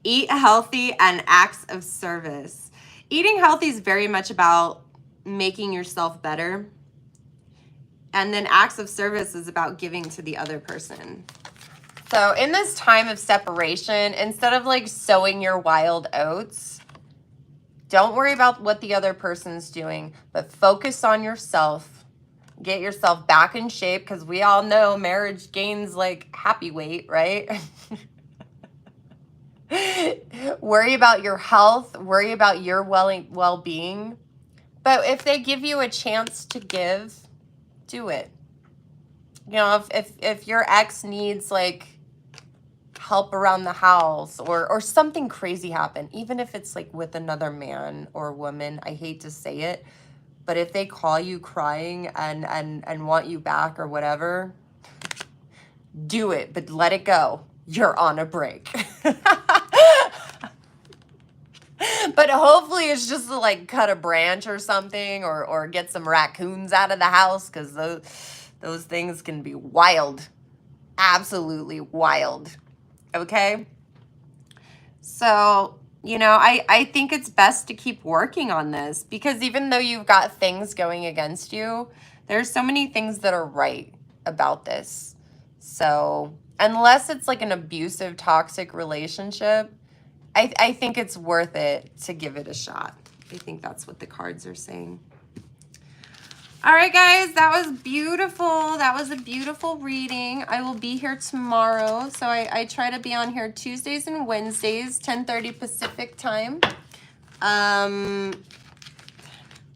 Speaker 1: Eat healthy and acts of service. Eating healthy is very much about making yourself better. And then acts of service is about giving to the other person. So in this time of separation, instead of like sowing your wild oats, don't worry about what the other person's doing, but focus on yourself. Get yourself back in shape, because we all know marriage gains like happy weight, right? Worry about your health. Worry about your well-being. But if they give you a chance to give, do it. You know, if your ex needs like help around the house or something crazy happen, even if it's like with another man or woman, I hate to say it, but if they call you crying and want you back or whatever, do it, but let it go. You're on a break. But hopefully it's just to like cut a branch or something, or get some raccoons out of the house, because those things can be wild. Absolutely wild. Okay? So, you know, I think it's best to keep working on this, because even though you've got things going against you, there's so many things that are right about this. So, unless it's like an abusive, toxic relationship, I think it's worth it to give it a shot. I think that's what the cards are saying. All right, guys, that was beautiful. That was a beautiful reading. I will be here tomorrow. So I try to be on here Tuesdays and Wednesdays, 10:30 Pacific time.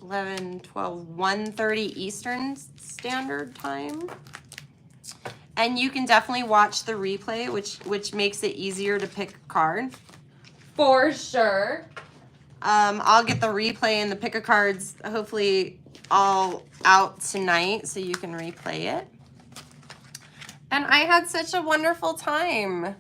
Speaker 1: 11, 12, 1:30 Eastern Standard Time. And you can definitely watch the replay, which makes it easier to pick a card. For sure. I'll get the replay and the pick a cards hopefully all out tonight so you can replay it. And I had such a wonderful time.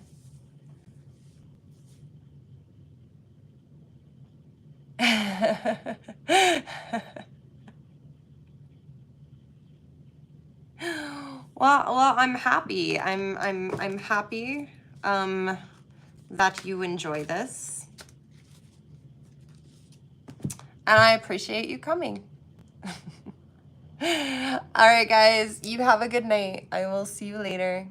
Speaker 1: Well, I'm happy. I'm happy that you enjoy this. And I appreciate you coming. All right, guys, you have a good night. I will see you later.